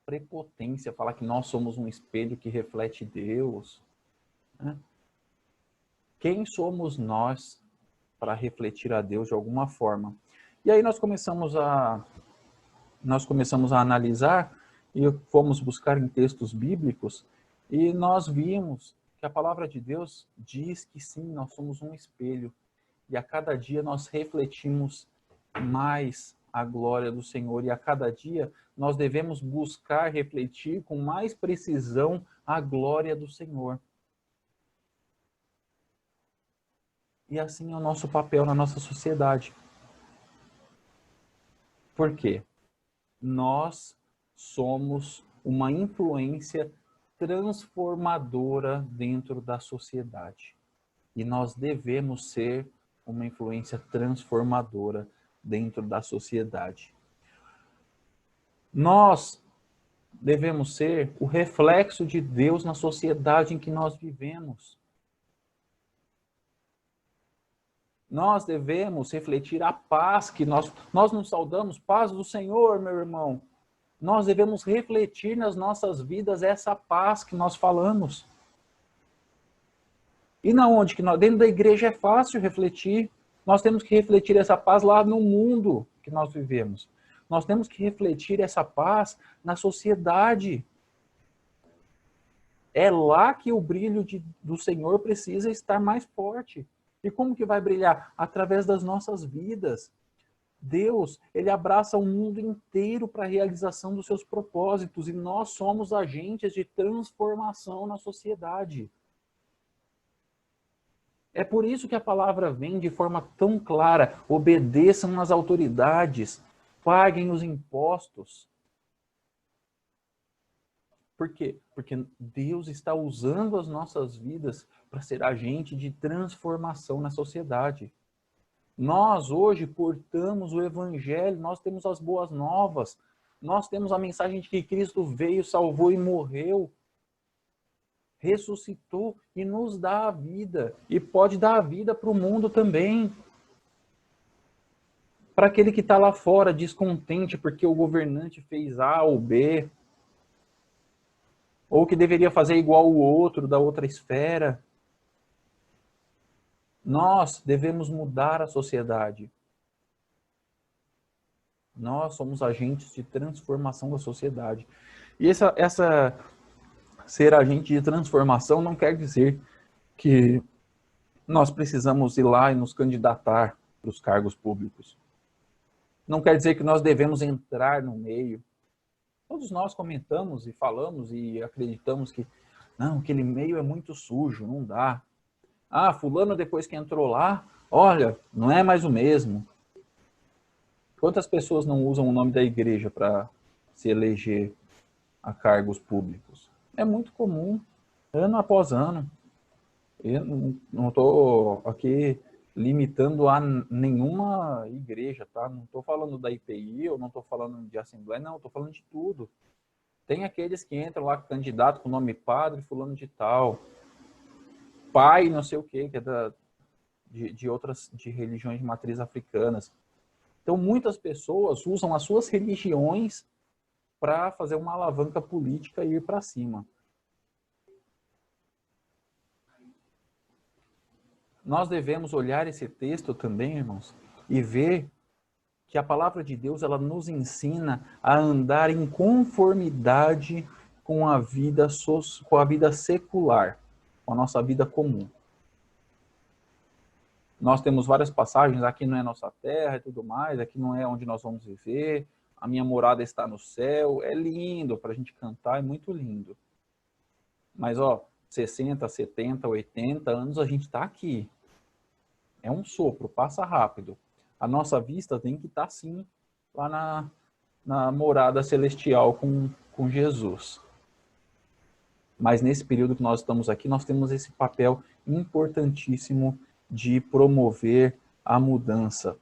prepotência falar que nós somos um espelho que reflete Deus. Né? Quem somos nós para refletir a Deus de alguma forma? E aí nós começamos a analisar e fomos buscar em textos bíblicos e nós vimos que a palavra de Deus diz que sim, nós somos um espelho e a cada dia nós refletimos mais a glória do Senhor e a cada dia nós devemos buscar refletir com mais precisão a glória do Senhor. E assim é o nosso papel na nossa sociedade. Por quê? Nós somos uma influência transformadora dentro da sociedade. E nós devemos ser uma influência transformadora dentro da sociedade. Nós devemos ser o reflexo de Deus na sociedade em que nós vivemos. Nós devemos refletir a paz que nós nos saudamos, paz do Senhor, meu irmão. Nós devemos refletir nas nossas vidas essa paz que nós falamos. E na onde que nós, dentro da igreja é fácil refletir. Nós temos que refletir essa paz lá no mundo que nós vivemos. Nós temos que refletir essa paz na sociedade. É lá que o brilho do Senhor precisa estar mais forte. E como que vai brilhar? Através das nossas vidas. Deus, ele abraça o mundo inteiro para a realização dos seus propósitos e nós somos agentes de transformação na sociedade. É por isso que a palavra vem de forma tão clara: obedeçam às autoridades, paguem os impostos. Por quê? Porque Deus está usando as nossas vidas para ser agente de transformação na sociedade. Nós hoje portamos o evangelho, nós temos as boas novas, nós temos a mensagem de que Cristo veio, salvou e morreu, ressuscitou e nos dá a vida, e pode dar a vida para o mundo também. Para aquele que está lá fora descontente porque o governante fez A ou B, ou que deveria fazer igual o outro da outra esfera. Nós devemos mudar a sociedade. Nós somos agentes de transformação da sociedade. E essa ser agente de transformação não quer dizer que nós precisamos ir lá e nos candidatar para os cargos públicos. Não quer dizer que nós devemos entrar no meio. Todos nós comentamos e falamos e acreditamos que não, aquele meio é muito sujo, não dá. Ah, fulano depois que entrou lá, olha, não é mais o mesmo. Quantas pessoas não usam o nome da igreja para se eleger a cargos públicos? É muito comum, ano após ano. Eu não estou aqui limitando a nenhuma igreja, tá? Não estou falando da IPI, eu não estou falando de Assembleia, não, estou falando de tudo. Tem aqueles que entram lá com candidato com o nome padre, fulano de tal, pai não sei o quê, que é de outras de religiões de matriz africanas. Então, muitas pessoas usam as suas religiões para fazer uma alavanca política e ir para cima. Nós devemos olhar esse texto também, irmãos, e ver que a palavra de Deus ela nos ensina a andar em conformidade com a vida secular, com a nossa vida comum. Nós temos várias passagens, aqui não é nossa terra e tudo mais, aqui não é onde nós vamos viver, a minha morada está no céu, é lindo para a gente cantar, é muito lindo. Mas, 60, 70, 80 anos a gente está aqui. É um sopro, passa rápido. A nossa vista tem que estar, sim, lá na morada celestial com Jesus. Mas nesse período que nós estamos aqui, nós temos esse papel importantíssimo de promover a mudança.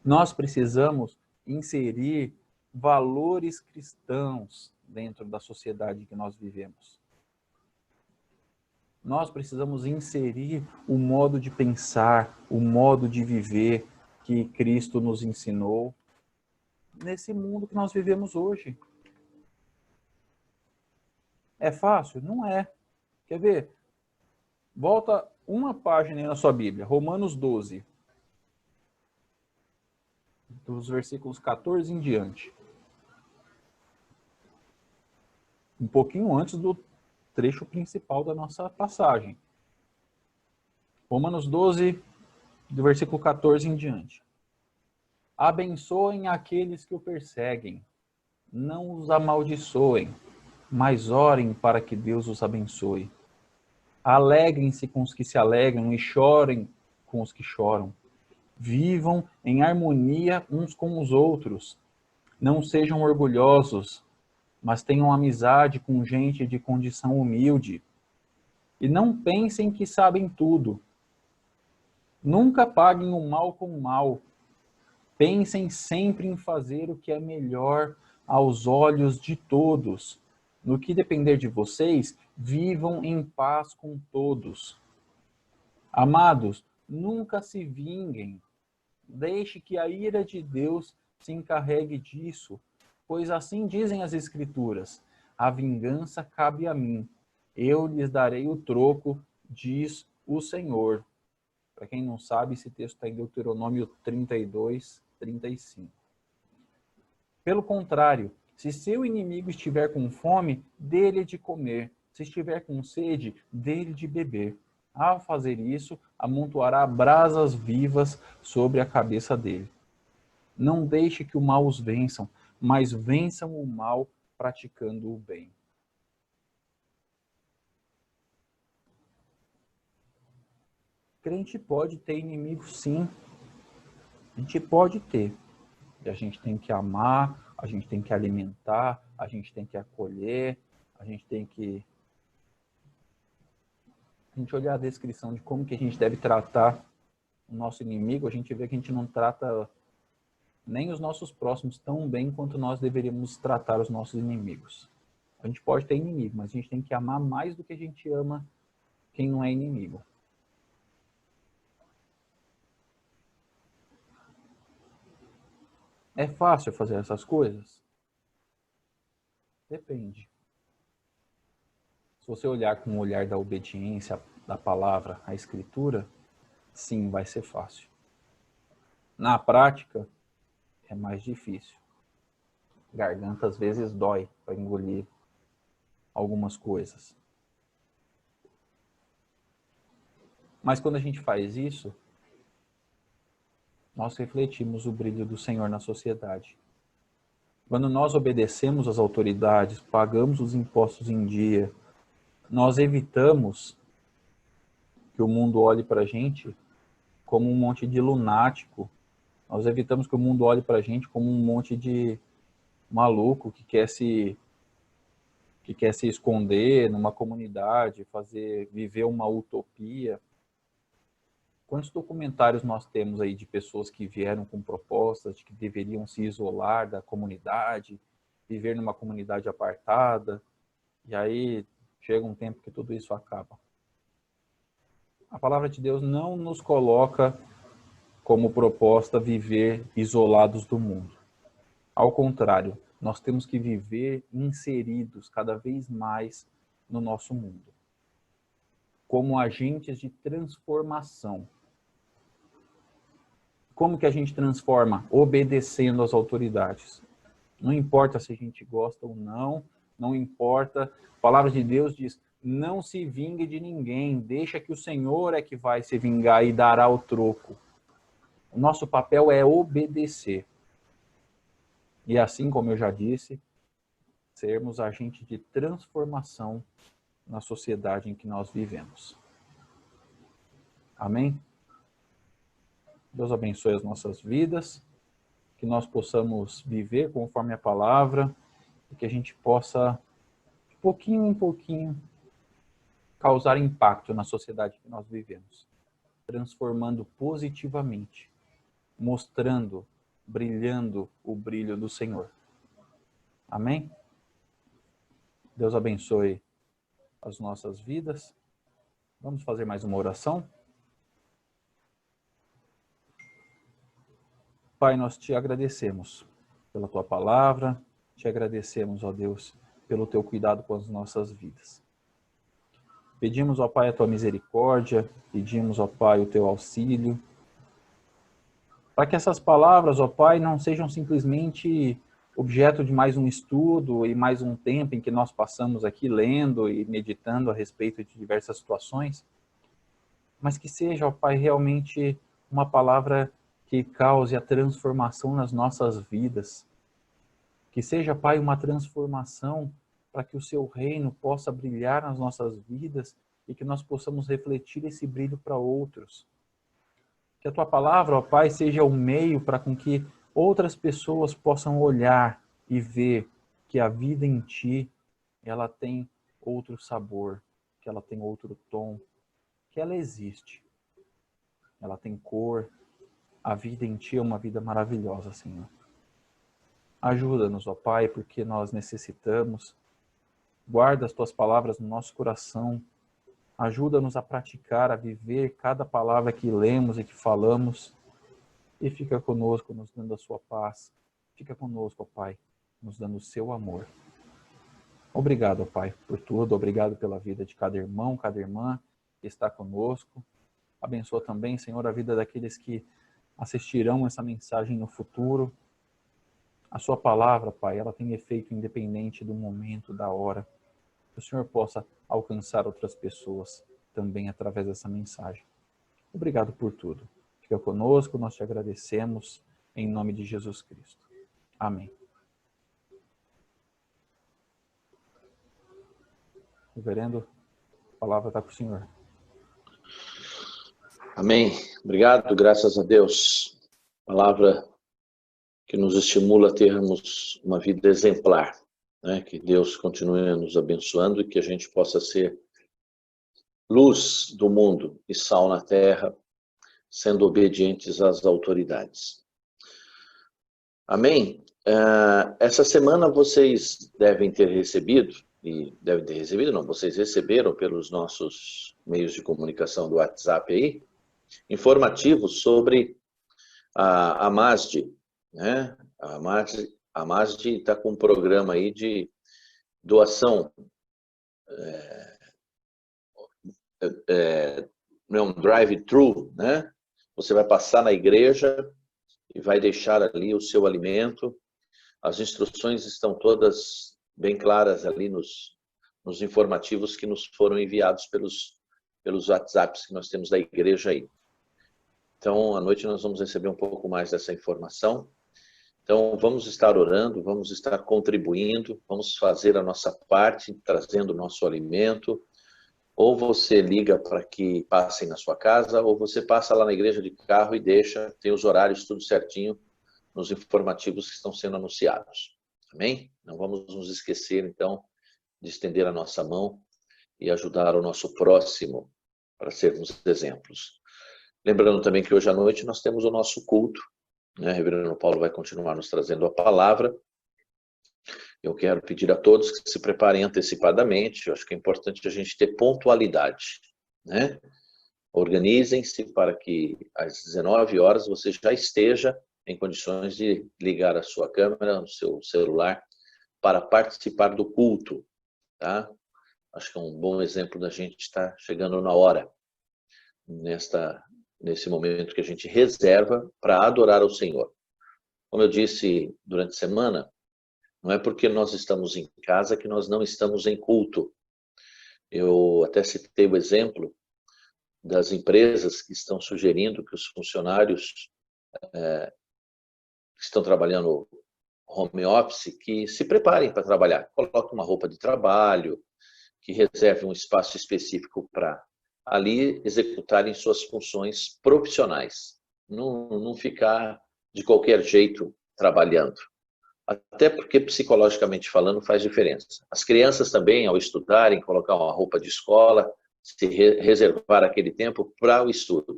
Nós precisamos inserir valores cristãos dentro da sociedade que nós vivemos. Nós precisamos inserir o modo de pensar, o modo de viver que Cristo nos ensinou nesse mundo que nós vivemos hoje. É fácil? Não é. Quer ver? Volta uma página aí na sua Bíblia, Romanos 12. Dos versículos 14 em diante. Um pouquinho antes do trecho principal da nossa passagem. Romanos 12, do versículo 14 em diante. Abençoem aqueles que o perseguem, não os amaldiçoem, mas orem para que Deus os abençoe. Alegrem-se com os que se alegram e chorem com os que choram. Vivam em harmonia uns com os outros. Não sejam orgulhosos, mas tenham amizade com gente de condição humilde. E não pensem que sabem tudo. Nunca paguem o mal com o mal. Pensem sempre em fazer o que é melhor aos olhos de todos. No que depender de vocês, vivam em paz com todos. Amados, nunca se vinguem. Deixe que a ira de Deus se encarregue disso, pois assim dizem as Escrituras: a vingança cabe a mim, eu lhes darei o troco, diz o Senhor. Para quem não sabe, esse texto está em Deuteronômio 32, 35. Pelo contrário, se seu inimigo estiver com fome, dê-lhe de comer. Se estiver com sede, dê-lhe de beber. Ao fazer isso, amontoará brasas vivas sobre a cabeça dele. Não deixe que o mal os vençam, mas vençam o mal praticando o bem. Crente pode ter inimigo, sim. A gente pode ter. E a gente tem que amar, a gente tem que alimentar, a gente tem que acolher, a gente tem que... A gente olhar a descrição de como que a gente deve tratar o nosso inimigo, a gente vê que a gente não trata nem os nossos próximos tão bem quanto nós deveríamos tratar os nossos inimigos. A gente pode ter inimigo, mas a gente tem que amar mais do que a gente ama quem não é inimigo. É fácil fazer essas coisas? Depende. Se você olhar com o olhar da obediência, da palavra, a escritura, sim, vai ser fácil. Na prática, é mais difícil. Garganta às vezes dói para engolir algumas coisas. Mas quando a gente faz isso, nós refletimos o brilho do Senhor na sociedade. Quando nós obedecemos às autoridades, pagamos os impostos em dia, nós evitamos que o mundo olhe para a gente como um monte de lunático. Nós evitamos que o mundo olhe para a gente como um monte de maluco que quer se esconder numa comunidade, viver uma utopia. Quantos documentários nós temos aí de pessoas que vieram com propostas de que deveriam se isolar da comunidade, viver numa comunidade apartada, e aí chega um tempo que tudo isso acaba. A palavra de Deus não nos coloca como proposta viver isolados do mundo. Ao contrário, nós temos que viver inseridos cada vez mais no nosso mundo, como agentes de transformação. Como que a gente transforma? Obedecendo às autoridades. Não importa se a gente gosta ou não, não importa. A palavra de Deus diz, não se vingue de ninguém, deixa que o Senhor é que vai se vingar e dará o troco. O nosso papel é obedecer. E assim como eu já disse, sermos agentes de transformação na sociedade em que nós vivemos. Amém? Deus abençoe as nossas vidas, que nós possamos viver conforme a palavra, e que a gente possa, de pouquinho em pouquinho, causar impacto na sociedade que nós vivemos, transformando positivamente, mostrando, brilhando o brilho do Senhor. Amém? Deus abençoe as nossas vidas. Vamos fazer mais uma oração? Pai, nós te agradecemos pela tua palavra, te agradecemos, ó Deus, pelo teu cuidado com as nossas vidas. Pedimos, ó Pai, a tua misericórdia, pedimos, ó Pai, o teu auxílio, para que essas palavras, ó Pai, não sejam simplesmente objeto de mais um estudo e mais um tempo em que nós passamos aqui lendo e meditando a respeito de diversas situações, mas que seja, ó Pai, realmente uma palavra que cause a transformação nas nossas vidas. Que seja, Pai, uma transformação para que o seu reino possa brilhar nas nossas vidas e que nós possamos refletir esse brilho para outros. Que a tua palavra, ó Pai, seja o meio para com que outras pessoas possam olhar e ver que a vida em ti, ela tem outro sabor, que ela tem outro tom, que ela existe. Ela tem cor. A vida em ti é uma vida maravilhosa, Senhor. Ajuda-nos, ó Pai, porque nós necessitamos. Guarda as tuas palavras no nosso coração. Ajuda-nos a praticar, a viver cada palavra que lemos e que falamos. E fica conosco, nos dando a sua paz. Fica conosco, ó Pai, nos dando o seu amor. Obrigado, ó Pai, por tudo. Obrigado pela vida de cada irmão, cada irmã. está conosco. Abençoa também, Senhor, a vida daqueles que assistirão essa mensagem no futuro. A sua palavra, Pai, ela tem efeito independente do momento, da hora. Que o Senhor possa alcançar outras pessoas também através dessa mensagem. Obrigado por tudo. Fica conosco, nós te agradecemos em nome de Jesus Cristo. Amém. Reverendo, a palavra está com o Senhor. Amém. Obrigado, graças a Deus. Palavra que nos estimula a termos uma vida exemplar, né? Que Deus continue nos abençoando e que a gente possa ser luz do mundo e sal na terra, sendo obedientes às autoridades. Amém? Essa semana vocês devem ter recebido, vocês receberam pelos nossos meios de comunicação do WhatsApp aí, informativos sobre a Masde, né? A Masde está com um programa aí de doação, não é um drive-thru, né? Você vai passar na igreja e vai deixar ali o seu alimento. As instruções estão todas bem claras ali nos informativos que nos foram enviados pelos WhatsApps que nós temos da igreja aí. Então, à noite nós vamos receber um pouco mais dessa informação. Então, vamos estar orando, vamos estar contribuindo, vamos fazer a nossa parte, trazendo o nosso alimento. Ou você liga para que passem na sua casa, ou você passa lá na igreja de carro e deixa, tem os horários tudo certinho nos informativos que estão sendo anunciados. Amém? Não vamos nos esquecer, então, de estender a nossa mão e ajudar o nosso próximo para sermos exemplos. Lembrando também que hoje à noite nós temos o nosso culto, né? O reverendo Paulo vai continuar nos trazendo a palavra. Eu quero pedir a todos que se preparem antecipadamente. Eu acho que é importante a gente ter pontualidade, né? Organizem-se para que às 19 horas você já esteja em condições de ligar a sua câmera, o seu celular, para participar do culto, tá? Acho que é um bom exemplo da gente estar chegando na hora, nesse momento que a gente reserva para adorar ao Senhor. Como eu disse durante a semana, não é porque nós estamos em casa que nós não estamos em culto. Eu até citei o exemplo das empresas que estão sugerindo que os funcionários que estão trabalhando home office, que se preparem para trabalhar. Coloquem uma roupa de trabalho, que reserve um espaço específico para ali executarem suas funções profissionais. Não ficar de qualquer jeito trabalhando. Até porque, psicologicamente falando, faz diferença. As crianças também, ao estudarem, colocar uma roupa de escola, se reservar aquele tempo para o estudo.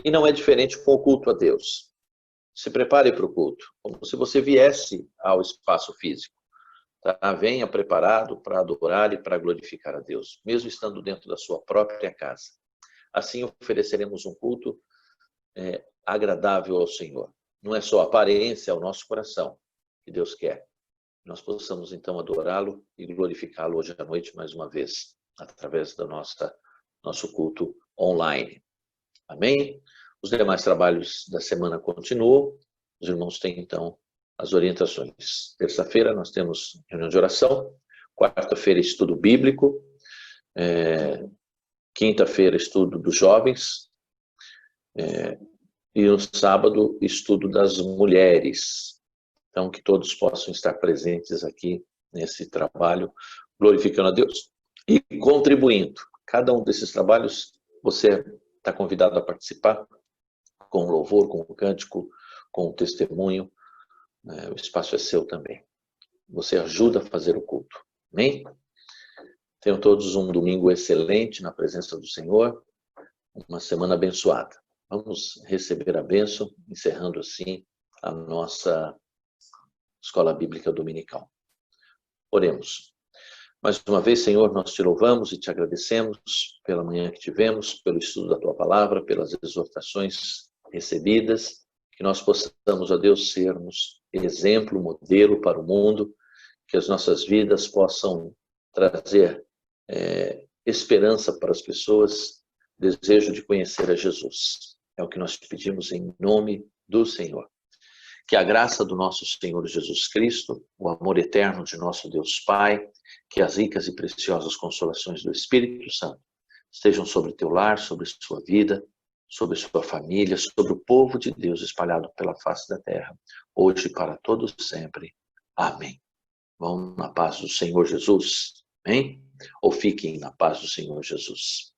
E não é diferente com o culto a Deus. Se prepare para o culto, como se você viesse ao espaço físico. Tá? Venha preparado para adorar e para glorificar a Deus, mesmo estando dentro da sua própria casa. Assim ofereceremos um culto agradável ao Senhor. Não é só a aparência, é o nosso coração que Deus quer. Nós possamos então adorá-lo e glorificá-lo hoje à noite mais uma vez, através do nosso culto online. Amém? Os demais trabalhos da semana continuam. Os irmãos têm então as orientações. Terça-feira nós temos reunião de oração. Quarta-feira, estudo bíblico. Quinta-feira, estudo dos jovens. E no sábado, estudo das mulheres. Então, que todos possam estar presentes aqui nesse trabalho, glorificando a Deus e contribuindo. Cada um desses trabalhos, você está convidado a participar com louvor, com o cântico, com o testemunho. O espaço é seu também. Você ajuda a fazer o culto. Amém? Tenham todos um domingo excelente na presença do Senhor. Uma semana abençoada. Vamos receber a bênção, encerrando assim a nossa Escola Bíblica Dominical. Oremos. Mais uma vez, Senhor, nós te louvamos e te agradecemos pela manhã que tivemos, pelo estudo da tua palavra, pelas exortações recebidas, que nós possamos, ó Deus, sermos exemplo, modelo para o mundo, que as nossas vidas possam trazer esperança para as pessoas desejo de conhecer a Jesus. É o que nós pedimos em nome do Senhor. Que a graça do nosso Senhor Jesus Cristo, o amor eterno de nosso Deus Pai, que as ricas e preciosas consolações do Espírito Santo estejam sobre teu lar, sobre sua vida, sobre sua família, sobre o povo de Deus espalhado pela face da terra, hoje e para todos sempre. Amém. Vão na paz do Senhor Jesus. Amém? Ou fiquem na paz do Senhor Jesus.